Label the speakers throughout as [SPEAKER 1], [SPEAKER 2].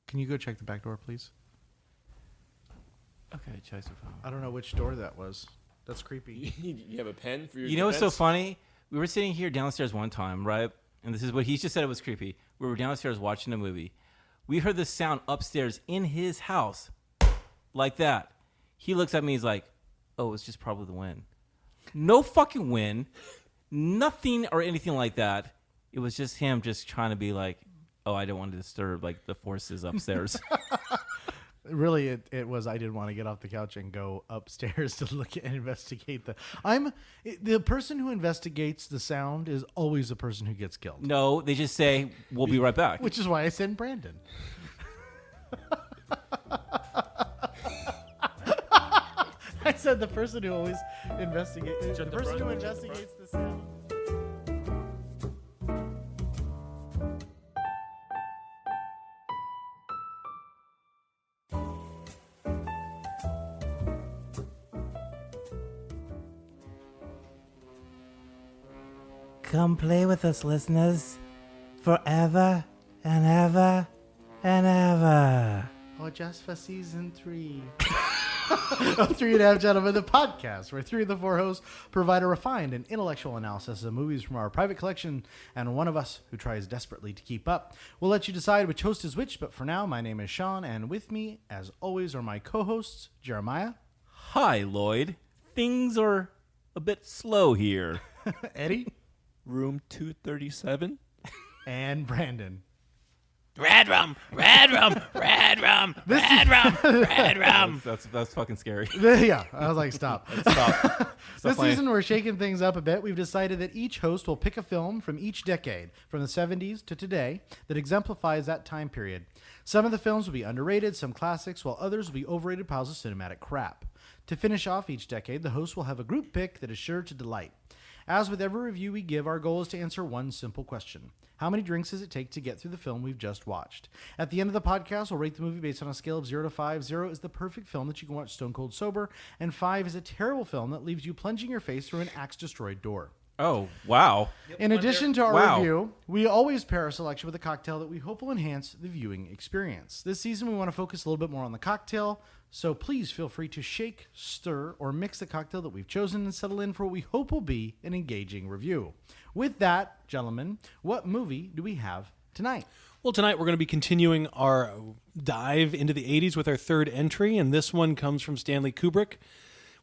[SPEAKER 1] Can you go check the back door, please?
[SPEAKER 2] Okay, choice of phone.
[SPEAKER 1] I don't know which door that was. That's creepy.
[SPEAKER 3] You have a pen for your
[SPEAKER 2] You know what's so
[SPEAKER 3] defense?
[SPEAKER 2] funny? We were sitting here downstairs one time, right? And this is what he just said. It was creepy. We were downstairs watching a movie. We heard the sound upstairs in his house, like that. He looks at me. He's like, "Oh, it's just probably the wind." No fucking wind, nothing or anything like that. It was just him, just trying to be like, "Oh, I don't want to disturb like the forces upstairs."
[SPEAKER 1] Really, it was. I didn't want to get off the couch and go upstairs to look and investigate the person who investigates the sound is always the person who gets killed.
[SPEAKER 2] No, they just say, "We'll be right back."
[SPEAKER 1] Which is why I sent Brandon. I said the person who always investigates. The person who investigates the sound.
[SPEAKER 2] Come play with us, listeners, forever and ever and ever.
[SPEAKER 1] Oh, just for season 3. Of 3.5 Gentlemen, the podcast, where 3 of the 4 hosts provide a refined and intellectual analysis of movies from our private collection, and one of us who tries desperately to keep up. We'll let you decide which host is which, but for now, my name is Sean, and with me, as always, are my co-hosts, Jeremiah.
[SPEAKER 2] Hi, Lloyd. Things are a bit slow here.
[SPEAKER 1] Eddie.
[SPEAKER 3] Room 237.
[SPEAKER 1] And Brandon.
[SPEAKER 3] Red Rum, Red Rum, Red Rum, Red Rum, Red Rum.
[SPEAKER 2] That's fucking scary.
[SPEAKER 1] Yeah, I was like, stop.
[SPEAKER 2] Stop
[SPEAKER 1] This
[SPEAKER 2] playing.
[SPEAKER 1] season, we're shaking things up a bit. We've decided that each host will pick a film from each decade, from the 70s to today, that exemplifies that time period. Some of the films will be underrated, some classics, while others will be overrated piles of cinematic crap. To finish off each decade, the host will have a group pick that is sure to delight. As with every review we give, our goal is to answer one simple question. How many drinks does it take to get through the film we've just watched? At the end of the podcast, we'll rate the movie based on a scale of 0 to 5. 0 is the perfect film that you can watch stone cold sober, and 5 is a terrible film that leaves you plunging your face through an axe-destroyed door.
[SPEAKER 2] Oh, wow.
[SPEAKER 1] In addition to our
[SPEAKER 2] Wow.
[SPEAKER 1] review, we always pair our selection with a cocktail that we hope will enhance the viewing experience. This season, we want to focus a little bit more on the cocktail, so please feel free to shake, stir, or mix the cocktail that we've chosen and settle in for what we hope will be an engaging review. With that, gentlemen, what movie do we have tonight?
[SPEAKER 4] Well, tonight we're going to be continuing our dive into the 80s with our third entry, and this one comes from Stanley Kubrick,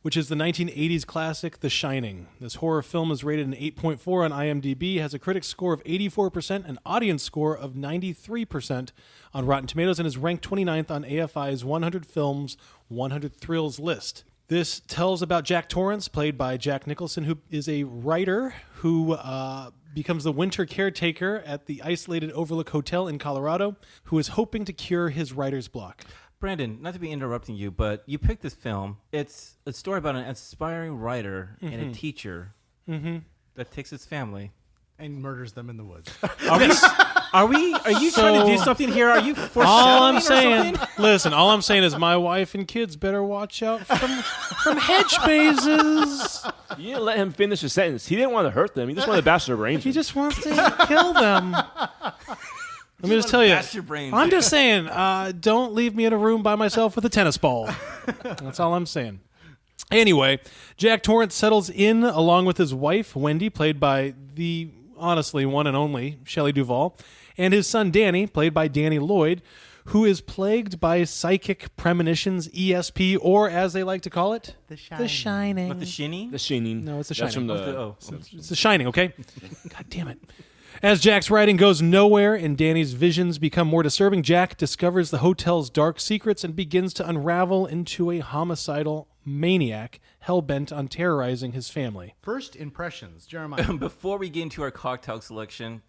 [SPEAKER 4] which is the 1980s classic, The Shining. This horror film is rated an 8.4 on IMDb, has a critic score of 84%, an audience score of 93% on Rotten Tomatoes, and is ranked 29th on AFI's 100 Films, 100 Thrills list. This tells about Jack Torrance, played by Jack Nicholson, who is a writer who becomes the winter caretaker at the isolated Overlook Hotel in Colorado, who is hoping to cure his writer's block.
[SPEAKER 2] Brandon, not to be interrupting you, but you picked this film. It's a story about an aspiring writer and a teacher that takes his family.
[SPEAKER 1] And murders them in the woods.
[SPEAKER 2] Are you trying to do something here? Are you foreshadowing
[SPEAKER 4] All I'm
[SPEAKER 2] or
[SPEAKER 4] saying,
[SPEAKER 2] something?
[SPEAKER 4] listen, all I'm saying is my wife and kids better watch out from hedge mazes.
[SPEAKER 3] You didn't let him finish his sentence. He didn't want to hurt them. He just wanted to bash their brains.
[SPEAKER 4] He just wants to kill them. Let me just tell you,
[SPEAKER 2] Bash your brains.
[SPEAKER 4] I'm just saying, don't leave me in a room by myself with a tennis ball. That's all I'm saying. Anyway, Jack Torrance settles in along with his wife, Wendy, played by the honestly one and only Shelley Duvall, and his son, Danny, played by Danny Lloyd, who is plagued by psychic premonitions, ESP, or as they like to call it, The Shining.
[SPEAKER 2] With the shinny?
[SPEAKER 3] The Shining.
[SPEAKER 4] No, it's The
[SPEAKER 3] That's
[SPEAKER 4] Shining.
[SPEAKER 3] from the...
[SPEAKER 2] Oh.
[SPEAKER 4] It's The Shining, okay? God damn it. As Jack's writing goes nowhere and Danny's visions become more disturbing, Jack discovers the hotel's dark secrets and begins to unravel into a homicidal maniac hell-bent on terrorizing his family.
[SPEAKER 1] First impressions, Jeremiah.
[SPEAKER 2] Before we get into our cocktail selection,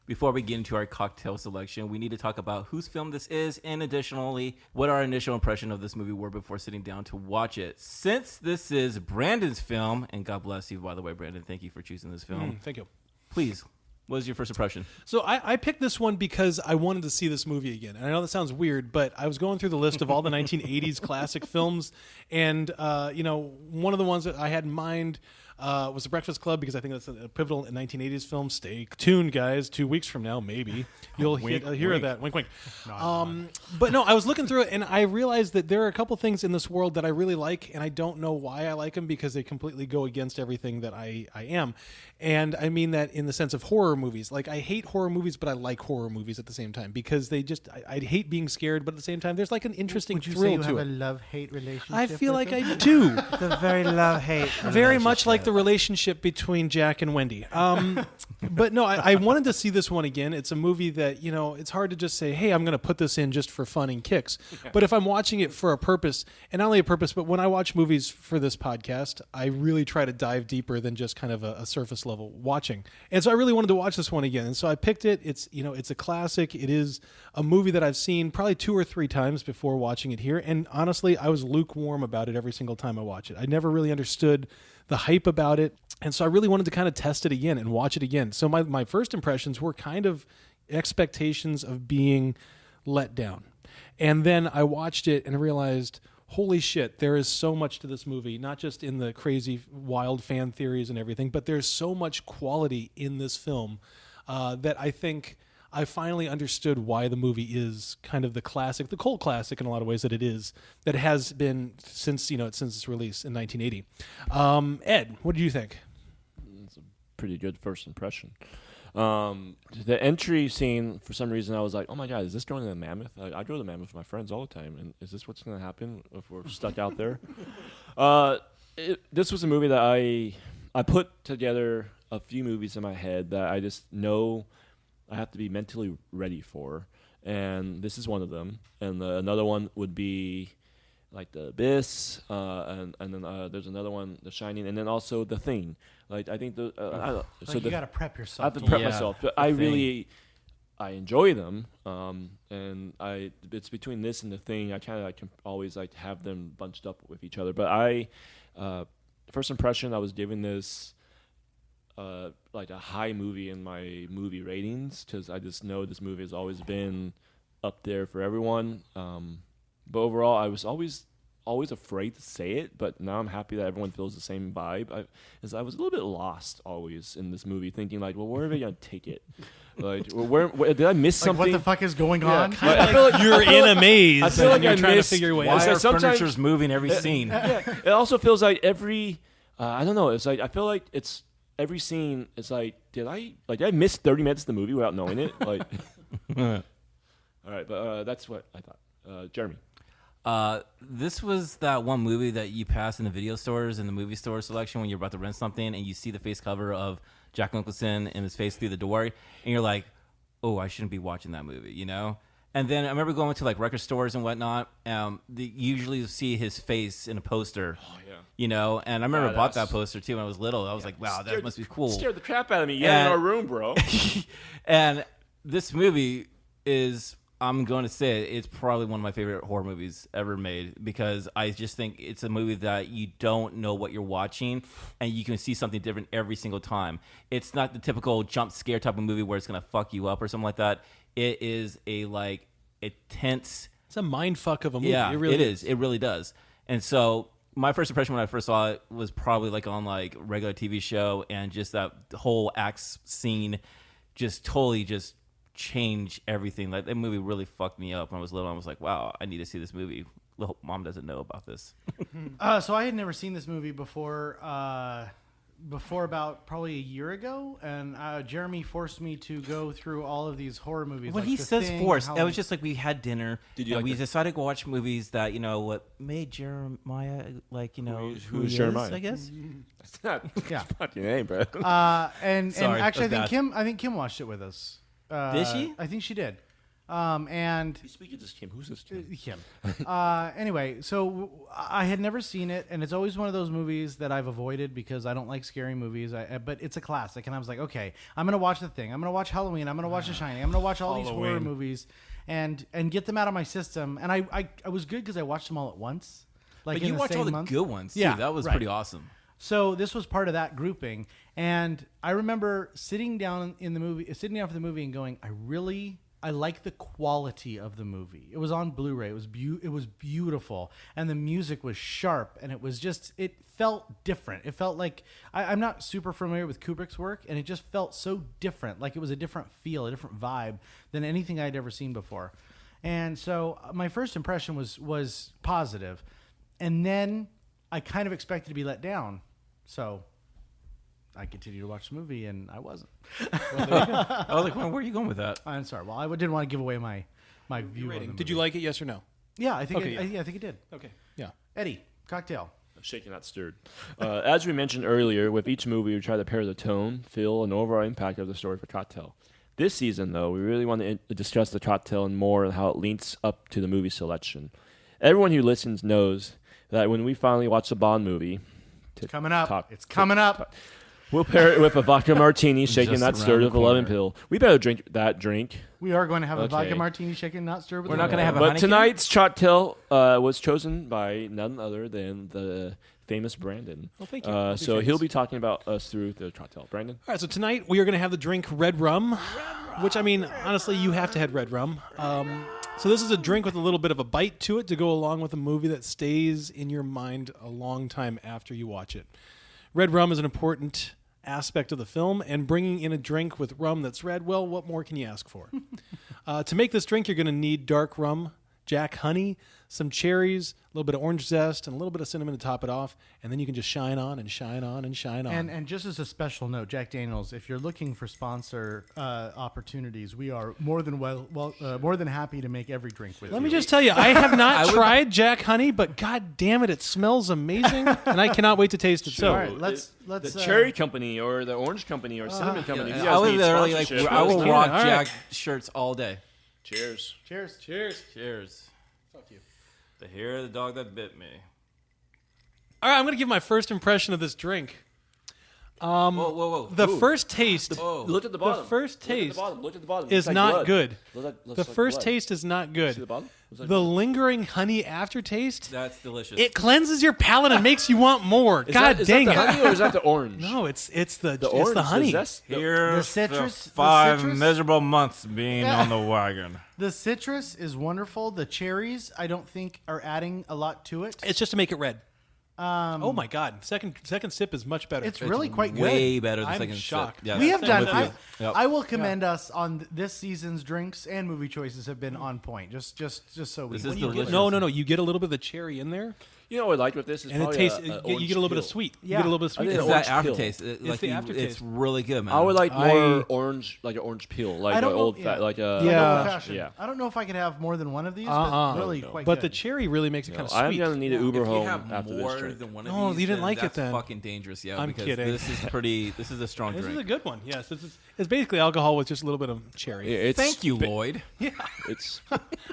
[SPEAKER 2] before we get into our cocktail selection, we need to talk about whose film this is, and additionally, what our initial impression of this movie were before sitting down to watch it. Since this is Brandon's film, and God bless you, by the way, Brandon, thank you for choosing this film.
[SPEAKER 4] Thank you.
[SPEAKER 2] Please, what was your first impression?
[SPEAKER 4] So I picked this one because I wanted to see this movie again. And I know that sounds weird, but I was going through the list of all the 1980s classic films, and one of the ones that I had in mind was The Breakfast Club, because I think that's a pivotal 1980s film. Stay tuned, guys. 2 weeks from now, maybe you'll hear that. Wink, wink. But no, I was looking through it, and I realized that there are a couple things in this world that I really like, and I don't know why I like them, because they completely go against everything that I am. And I mean that in the sense of horror movies. Like, I hate horror movies, but I like horror movies at the same time, because they just, I hate being scared, but at the same time, there's like an interesting
[SPEAKER 1] Would you
[SPEAKER 4] thrill
[SPEAKER 1] say you
[SPEAKER 4] to
[SPEAKER 1] have
[SPEAKER 4] it.
[SPEAKER 1] a love-hate relationship?
[SPEAKER 4] I feel
[SPEAKER 1] with
[SPEAKER 4] like
[SPEAKER 1] them?
[SPEAKER 4] I do.
[SPEAKER 1] It's a very love-hate.
[SPEAKER 4] Very much like the relationship between Jack and Wendy. But no, I wanted to see this one again. It's a movie that, it's hard to just say, hey, I'm going to put this in just for fun and kicks. But if I'm watching it for a purpose, and not only a purpose, but when I watch movies for this podcast, I really try to dive deeper than just kind of a surface level watching. And so I really wanted to watch this one again. And so I picked it. It's, it's a classic. It is a movie that I've seen probably 2 or 3 times before watching it here. And honestly, I was lukewarm about it every single time I watch it. I never really understood the hype about it. And so I really wanted to kind of test it again and watch it again. So my first impressions were kind of expectations of being let down. And then I watched it and realized, holy shit, there is so much to this movie, not just in the crazy, wild fan theories and everything, but there's so much quality in this film that I think I finally understood why the movie is kind of the classic, the cult classic in a lot of ways that it is, that has been since its release in 1980. Ed, what do you think?
[SPEAKER 5] It's a pretty good first impression. The entry scene, for some reason, I was like, oh my God, is this going to the Mammoth? I go to the Mammoth with my friends all the time, and is this what's going to happen if we're stuck out there? This was a movie that I put together a few movies in my head that I just know I have to be mentally ready for, and this is one of them. And another one would be like The Abyss, and then there's another one, The Shining, and then also The Thing. Like, I think so
[SPEAKER 1] you got to prep yourself.
[SPEAKER 5] I have to prep
[SPEAKER 2] Yeah,
[SPEAKER 5] myself, but
[SPEAKER 2] The
[SPEAKER 5] I enjoy them, and it's between this and The Thing. I kind of can always like have them bunched up with each other. But first impression, I was giving this like a high movie in my movie ratings, because I just know this movie has always been up there for everyone. But overall, I was always afraid to say it, but now I'm happy that everyone feels the same vibe. I was a little bit lost always in this movie, thinking like, well, where are they gonna take it? Like, where did I miss something?
[SPEAKER 1] What the fuck is going on?
[SPEAKER 5] Like, I feel like
[SPEAKER 4] You're in a maze.
[SPEAKER 5] I feel like
[SPEAKER 4] and you're
[SPEAKER 5] I
[SPEAKER 4] trying to
[SPEAKER 5] missed-
[SPEAKER 4] figure your way
[SPEAKER 2] Why
[SPEAKER 4] out.
[SPEAKER 2] are
[SPEAKER 5] sometimes-
[SPEAKER 2] furniture's moving every scene?
[SPEAKER 5] It also feels like every I don't know. It's like I feel like it's every scene. It's like did I miss 30 minutes of the movie without knowing it? Like, all right, but that's what I thought. Jeremy.
[SPEAKER 2] This was that one movie that you pass in the video stores and the movie store selection when you're about to rent something and you see the face cover of Jack Nicholson and his face through the door, and you're like, oh, I shouldn't be watching that movie, And then I remember going to like record stores and whatnot. They usually see his face in a poster.
[SPEAKER 5] Oh yeah.
[SPEAKER 2] And I remember I bought
[SPEAKER 5] that's-
[SPEAKER 2] that poster too when I was little. I was like, wow, that must be cool.
[SPEAKER 5] Scared the crap out of me.
[SPEAKER 2] Yeah.
[SPEAKER 5] In our room, bro.
[SPEAKER 2] And this movie is, I'm going to say it's probably one of my favorite horror movies ever made, because I just think it's a movie that you don't know what you're watching and you can see something different every single time. It's not the typical jump scare type of movie where it's going to fuck you up or something like that. It is a tense.
[SPEAKER 4] It's a mind fuck of a movie.
[SPEAKER 2] Yeah,
[SPEAKER 4] it really
[SPEAKER 2] is. It really does. And so my first impression when I first saw it was probably like on like regular TV show, and just that whole axe scene just totally just changed everything. Like, that movie really fucked me up when I was little. I was like, wow, I need to see this movie. Little mom doesn't know about this.
[SPEAKER 1] So I had never seen this movie before about probably a year ago, and Jeremy forced me to go through all of these horror movies.
[SPEAKER 2] When
[SPEAKER 1] like
[SPEAKER 2] he
[SPEAKER 1] The
[SPEAKER 2] says
[SPEAKER 1] Thing,
[SPEAKER 2] forced,
[SPEAKER 1] How
[SPEAKER 2] that was just like we had dinner.
[SPEAKER 5] Did you
[SPEAKER 2] and
[SPEAKER 5] like
[SPEAKER 2] we decided to watch movies that, what made Jeremiah, who
[SPEAKER 5] is
[SPEAKER 2] he
[SPEAKER 5] Jeremiah?
[SPEAKER 2] is, I guess.
[SPEAKER 5] It's not.
[SPEAKER 1] Yeah.
[SPEAKER 5] Fucking name, bro.
[SPEAKER 1] and
[SPEAKER 2] Sorry,
[SPEAKER 1] actually,
[SPEAKER 2] that's
[SPEAKER 1] I think Kim watched it with us.
[SPEAKER 2] Did she?
[SPEAKER 1] I think she did. And
[SPEAKER 5] Speaking of this Kim, who's this Kim?
[SPEAKER 1] Kim. Anyway, so I had never seen it, and it's always one of those movies that I've avoided because I don't like scary movies. But it's a classic, and I was like, okay, I'm gonna watch The Thing. I'm gonna watch Halloween. I'm gonna watch The Shining. I'm gonna watch all these horror
[SPEAKER 4] Halloween.
[SPEAKER 1] movies and get them out of my system. And I was good because I watched them all at once. Like,
[SPEAKER 2] But
[SPEAKER 1] in
[SPEAKER 2] you
[SPEAKER 1] the
[SPEAKER 2] watched
[SPEAKER 1] same
[SPEAKER 2] all the
[SPEAKER 1] month.
[SPEAKER 2] good ones, too.
[SPEAKER 1] Yeah,
[SPEAKER 2] That was
[SPEAKER 1] right.
[SPEAKER 2] pretty awesome.
[SPEAKER 1] So this was part of that grouping, and I remember sitting down for the movie and going, I really I like the quality of the movie. It was on Blu-ray. It was beautiful, and the music was sharp, and it felt different. It felt like I'm not super familiar with Kubrick's work, and it just felt so different. Like it was a different feel, a different vibe than anything I'd ever seen before. And so my first impression was positive, and then I kind of expected to be let down. So I continued to watch the movie, and I wasn't.
[SPEAKER 2] I was like, well, where are you going with that?
[SPEAKER 1] I'm sorry. Well, I didn't want to give away my view on the movie.
[SPEAKER 4] Did you like it? Yes or no?
[SPEAKER 1] Yeah, I think
[SPEAKER 4] Okay,
[SPEAKER 1] I think it did.
[SPEAKER 4] Okay. Yeah.
[SPEAKER 1] Eddie, cocktail.
[SPEAKER 5] Shaken, not stirred. As we mentioned earlier, with each movie, we try to pair the tone, feel, and overall impact of the story for cocktail. This season, though, we really want to discuss the cocktail and more and how it links up to the movie selection. Everyone who listens knows that when we finally watch the Bond movie,
[SPEAKER 1] It's coming up. It's coming up.
[SPEAKER 5] We'll pair it with a vodka martini, shaken,
[SPEAKER 2] Just
[SPEAKER 5] not
[SPEAKER 2] around
[SPEAKER 5] stirred,
[SPEAKER 2] the
[SPEAKER 5] with a lemon
[SPEAKER 2] corner.
[SPEAKER 5] pill. We better drink that drink.
[SPEAKER 1] We are going to have a
[SPEAKER 5] Okay.
[SPEAKER 1] vodka martini shaken, not stirred with
[SPEAKER 2] We're
[SPEAKER 1] lemon.
[SPEAKER 2] not gonna have a
[SPEAKER 5] But
[SPEAKER 2] Heineken?
[SPEAKER 5] tonight's cocktail was chosen by none other than the famous Brandon.
[SPEAKER 4] Well, thank you. I'll be
[SPEAKER 5] So
[SPEAKER 4] famous.
[SPEAKER 5] he'll be talking about us through the cocktail. Brandon?
[SPEAKER 4] All right, so tonight we are going to have the drink Red Rum, which, I mean, honestly, you have to have Red Rum. So this is a drink with a little bit of a bite to it to go along with a movie that stays in your mind a long time after you watch it. Red Rum is an important aspect of the film, and bringing in a drink with rum that's red, well, what more can you ask for? To make this drink, you're going to need dark rum, Jack honey, some cherries, a little bit of orange zest, and a little bit of cinnamon to top it off, and then you can just shine on and shine on and shine on.
[SPEAKER 1] And just as a special note, Jack Daniels, if you're looking for sponsor opportunities, we are more than happy to make every drink with you.
[SPEAKER 4] Let me just tell you, I have not tried Jack Honey, but god damn it smells amazing, and I cannot wait to taste it. So,
[SPEAKER 1] All right, let's
[SPEAKER 5] The cherry company or the orange company or cinnamon company. if you
[SPEAKER 2] I
[SPEAKER 5] guys
[SPEAKER 2] was
[SPEAKER 5] need
[SPEAKER 2] literally like,
[SPEAKER 5] sponsorship,
[SPEAKER 2] I will
[SPEAKER 5] let us know.
[SPEAKER 2] rock
[SPEAKER 4] All right.
[SPEAKER 2] Jack shirts all day.
[SPEAKER 5] Cheers.
[SPEAKER 1] cheers.
[SPEAKER 2] Cheers.
[SPEAKER 4] Fuck you.
[SPEAKER 2] The hair of the dog that bit me.
[SPEAKER 4] All right, I'm going to give my first impression of this drink.
[SPEAKER 2] Whoa, whoa, whoa.
[SPEAKER 4] The first taste
[SPEAKER 5] Look at the bottom.
[SPEAKER 4] The first taste
[SPEAKER 5] Look at the bottom.
[SPEAKER 4] is
[SPEAKER 5] It's like
[SPEAKER 4] not
[SPEAKER 5] blood.
[SPEAKER 4] good.
[SPEAKER 5] Looks
[SPEAKER 4] The
[SPEAKER 5] like
[SPEAKER 4] first
[SPEAKER 5] blood.
[SPEAKER 4] taste is not good.
[SPEAKER 5] See the bottom? Looks like
[SPEAKER 4] The
[SPEAKER 5] blood.
[SPEAKER 4] lingering honey aftertaste,
[SPEAKER 2] That's delicious.
[SPEAKER 4] it cleanses your palate and makes you want more.
[SPEAKER 5] Is
[SPEAKER 4] God
[SPEAKER 5] that, is
[SPEAKER 4] dang
[SPEAKER 5] that the
[SPEAKER 4] it.
[SPEAKER 5] honey or is that the orange?
[SPEAKER 4] No, it's the
[SPEAKER 5] the orange.
[SPEAKER 4] honey.
[SPEAKER 5] The zest?
[SPEAKER 2] Here's
[SPEAKER 1] citrus-
[SPEAKER 2] the
[SPEAKER 1] the
[SPEAKER 2] 5
[SPEAKER 1] citrus?
[SPEAKER 2] miserable months being on the wagon.
[SPEAKER 1] The citrus is wonderful. The cherries, I don't think, are adding a lot to it.
[SPEAKER 4] It's just to make it red. Oh my god! Second sip is much better.
[SPEAKER 1] It's really quite good.
[SPEAKER 2] Way better than
[SPEAKER 4] I'm
[SPEAKER 2] second
[SPEAKER 4] shocked.
[SPEAKER 2] sip. Yes,
[SPEAKER 1] We have
[SPEAKER 2] I'm
[SPEAKER 1] done.
[SPEAKER 2] with
[SPEAKER 1] I,
[SPEAKER 2] you. Yep.
[SPEAKER 1] I will commend us on this season's drinks and movie choices have been on point. Just so we.
[SPEAKER 2] This is
[SPEAKER 1] when you
[SPEAKER 2] delicious.
[SPEAKER 4] No. You get a little bit of the cherry in there,
[SPEAKER 5] You know what I like with this is
[SPEAKER 4] and it
[SPEAKER 5] probably
[SPEAKER 4] tastes.
[SPEAKER 5] a
[SPEAKER 4] You
[SPEAKER 5] orange
[SPEAKER 4] get a little bit of
[SPEAKER 5] peel.
[SPEAKER 4] sweet. You
[SPEAKER 1] Yeah.
[SPEAKER 4] get a little bit of
[SPEAKER 5] I
[SPEAKER 4] sweet.
[SPEAKER 5] think
[SPEAKER 2] It's
[SPEAKER 5] the
[SPEAKER 2] that
[SPEAKER 5] orange peel.
[SPEAKER 2] aftertaste. Like
[SPEAKER 4] the
[SPEAKER 2] you-
[SPEAKER 4] aftertaste.
[SPEAKER 2] It's really good, man.
[SPEAKER 5] I would like more
[SPEAKER 4] I-
[SPEAKER 5] orange, like an orange peel, like
[SPEAKER 1] I
[SPEAKER 5] an
[SPEAKER 1] don't know-
[SPEAKER 5] old
[SPEAKER 1] yeah.
[SPEAKER 5] fat, like a
[SPEAKER 4] Yeah.
[SPEAKER 1] old-fashioned.
[SPEAKER 5] yeah.
[SPEAKER 1] I don't know if I could have more than one of these,
[SPEAKER 4] Uh-uh.
[SPEAKER 1] but really
[SPEAKER 5] No.
[SPEAKER 1] quite
[SPEAKER 4] But the
[SPEAKER 1] good.
[SPEAKER 4] cherry really makes it kind of
[SPEAKER 5] I'm
[SPEAKER 4] sweet.
[SPEAKER 5] gonna need an Uber
[SPEAKER 2] If you
[SPEAKER 5] home
[SPEAKER 2] have
[SPEAKER 5] after
[SPEAKER 2] more
[SPEAKER 5] this drink.
[SPEAKER 2] than one of
[SPEAKER 4] No,
[SPEAKER 2] these,
[SPEAKER 4] you didn't like it
[SPEAKER 2] that's
[SPEAKER 4] then.
[SPEAKER 2] fucking dangerous, yeah.
[SPEAKER 4] I'm
[SPEAKER 2] because
[SPEAKER 4] kidding.
[SPEAKER 2] This is pretty. This is a strong
[SPEAKER 4] This
[SPEAKER 2] drink.
[SPEAKER 4] is a good one. Yes, it's basically alcohol with just a little bit of cherry.
[SPEAKER 5] It's
[SPEAKER 2] Thank you, Lloyd.
[SPEAKER 5] It's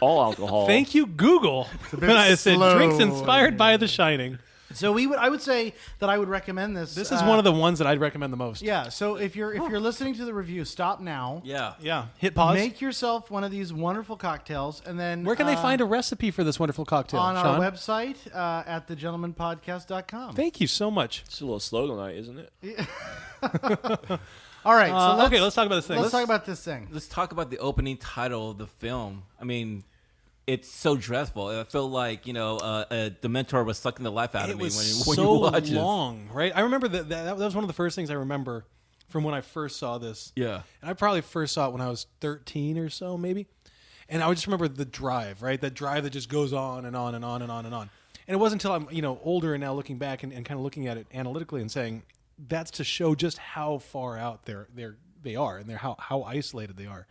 [SPEAKER 5] all alcohol.
[SPEAKER 4] Thank you, Google.
[SPEAKER 1] bit
[SPEAKER 4] When I said
[SPEAKER 1] slow.
[SPEAKER 4] drinks inspired by The Shining.
[SPEAKER 1] So I would say that I would recommend this.
[SPEAKER 4] This is one of the ones that I'd recommend the most.
[SPEAKER 1] Yeah. So if you're listening to the review, stop now.
[SPEAKER 2] Yeah.
[SPEAKER 4] Yeah. Hit pause.
[SPEAKER 1] Make yourself one of these wonderful cocktails, and then
[SPEAKER 4] Where can they find a recipe for this wonderful cocktail?
[SPEAKER 1] on
[SPEAKER 4] Sean?
[SPEAKER 1] our website at thegentlemanpodcast.com.
[SPEAKER 4] Thank you so much.
[SPEAKER 5] It's a little slow tonight, isn't it?
[SPEAKER 1] All right. So
[SPEAKER 4] Okay, let's talk about this thing.
[SPEAKER 1] Let's talk about this thing.
[SPEAKER 2] Let's talk about the opening title of the film. I mean, it's so dreadful. I feel like a Dementor was sucking the life out of
[SPEAKER 4] It
[SPEAKER 2] me
[SPEAKER 4] was
[SPEAKER 2] when
[SPEAKER 4] so
[SPEAKER 2] you watch this.
[SPEAKER 4] long, right? I remember that was one of the first things I remember from when I first saw this.
[SPEAKER 2] Yeah.
[SPEAKER 4] And I probably first saw it when I was 13 or so, maybe. And I would just remember the drive, right? That drive that just goes on and on and on and on and on. And it wasn't until I'm, older and now looking back and kind of looking at it analytically and saying that's to show just how far out they are and how isolated they are.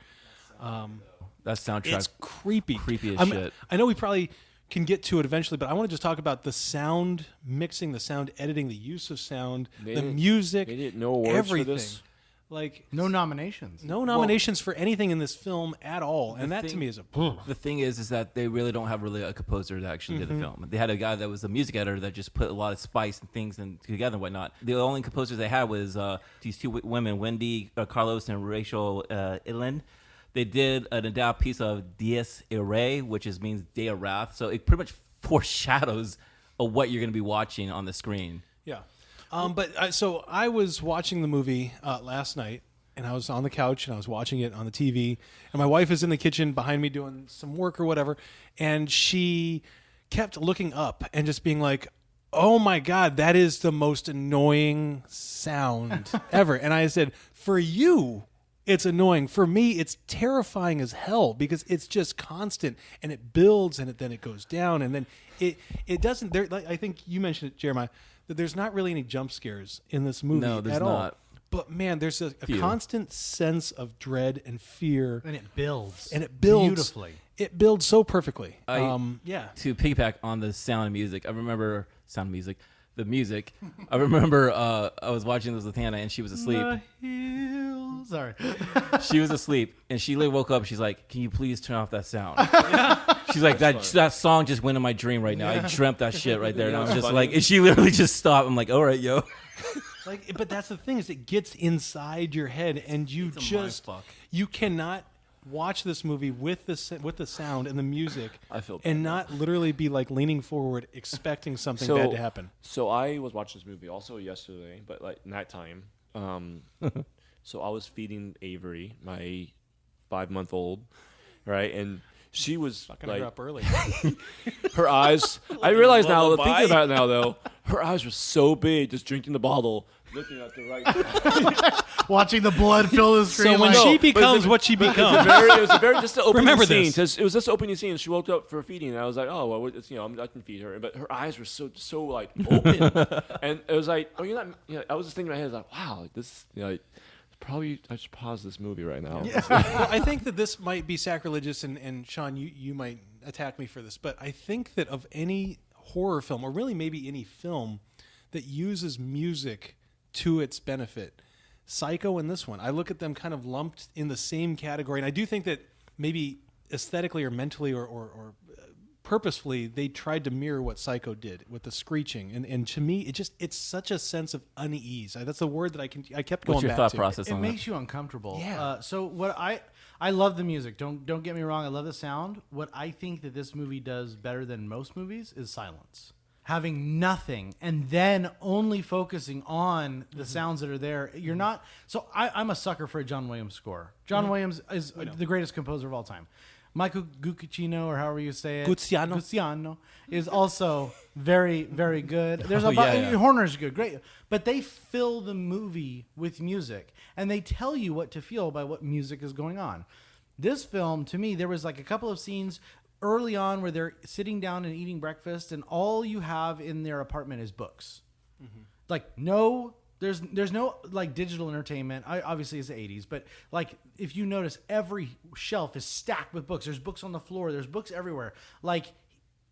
[SPEAKER 2] That soundtrack.
[SPEAKER 4] It's creepy.
[SPEAKER 2] Creepy as shit.
[SPEAKER 4] I know we probably can get to it eventually, but I want to just talk about the sound mixing, the sound editing, the use of sound, the music,
[SPEAKER 5] They didn't know awards
[SPEAKER 4] everything.
[SPEAKER 5] for this.
[SPEAKER 4] Like
[SPEAKER 1] No nominations.
[SPEAKER 4] no nominations for anything in this film at all, and that to
[SPEAKER 2] thing-
[SPEAKER 4] me is a.
[SPEAKER 2] The thing is that they really don't have really a composer that actually did the film. They had a guy that was a music editor that just put a lot of spice and things together and whatnot. The only composers they had was these two women, Wendy Carlos and Rachel Iland. They did an adapt piece of Dies Irae, which means Day of Wrath. So it pretty much foreshadows of what you're going to be watching on the screen.
[SPEAKER 4] Yeah. So I was watching the movie last night, and I was on the couch and I was watching it on the TV, and my wife is in the kitchen behind me doing some work or whatever, and she kept looking up and just being like, "Oh my God, that is the most annoying sound ever." And I said, "For you, it's annoying. For me, it's terrifying as hell because it's just constant and it builds and then it goes down and then it doesn't." There, like, I think you mentioned it, Jeremiah, that there's not really any jump scares in this movie
[SPEAKER 2] there's
[SPEAKER 4] at all.
[SPEAKER 2] not.
[SPEAKER 4] But man, there's a constant sense of dread and fear,
[SPEAKER 1] And it builds.
[SPEAKER 4] beautifully. It builds so perfectly.
[SPEAKER 2] To piggyback on the sound and music, I remember the music. I remember I was watching this with Hannah, and she was asleep.
[SPEAKER 1] Sorry.
[SPEAKER 2] She was asleep, and she literally woke up. She's like, "Can you please turn off that sound?" She's like, that song just went in my dream right now. I dreamt that shit right there, and I was just like, and she literally just stopped. I'm like, "All right, yo."
[SPEAKER 4] Like, but that's the thing, is it gets inside your head, and you you cannot watch this movie with the sound and the music, and not literally be like leaning forward expecting something bad to happen.
[SPEAKER 5] So I was watching this movie also yesterday, but like nighttime. So I was feeding Avery, my 5-month-old, right, and she was like,
[SPEAKER 4] up early.
[SPEAKER 5] her eyes. I realize now, thinking about it now, though, her eyes were so big, just drinking the bottle, looking at the right.
[SPEAKER 1] Watching the blood fill the screen.
[SPEAKER 4] So when she becomes what she becomes,
[SPEAKER 5] It was a very just the opening
[SPEAKER 4] Remember
[SPEAKER 5] scene.
[SPEAKER 4] this.
[SPEAKER 5] It was just the opening scene. She woke up for feeding, and I was like, "Oh, well, it's, I can feed her." But her eyes were so like open, and it was like, "Oh, you're not." I was just thinking in my head, like, "Wow, this." Probably I should pause this movie right now.
[SPEAKER 4] Yeah. Well, I think that this might be sacrilegious, and Sean, you might attack me for this, but I think that of any horror film, or really maybe any film that uses music to its benefit, Psycho and this one, I look at them kind of lumped in the same category, and I do think that maybe aesthetically or mentally or purposefully they tried to mirror what Psycho did with the screeching, and to me it's such a sense of unease. That's the word that I kept going
[SPEAKER 2] What's your
[SPEAKER 4] back
[SPEAKER 2] thought
[SPEAKER 4] to.
[SPEAKER 2] process
[SPEAKER 1] It
[SPEAKER 2] on
[SPEAKER 1] makes
[SPEAKER 2] that?
[SPEAKER 1] you uncomfortable.
[SPEAKER 4] Yeah.
[SPEAKER 1] So what I love the music. Don't get me wrong. I love the sound. What I think that this movie does better than most movies is silence. Having nothing and then only focusing on the sounds that are there. You're not. So I'm a sucker for a John Williams score. John Williams is the greatest composer of all time. Michael Giacchino, or however you say it, Gucciano is also very, very good. There's Horner's good, great, but they fill the movie with music, and they tell you what to feel by what music is going on. This film, to me, there was like a couple of scenes early on where they're sitting down and eating breakfast, and all you have in their apartment is books. Mm-hmm. Like There's no like digital entertainment. Obviously it's the 80s, but like if you notice, every shelf is stacked with books. There's books on the floor. There's books everywhere. Like,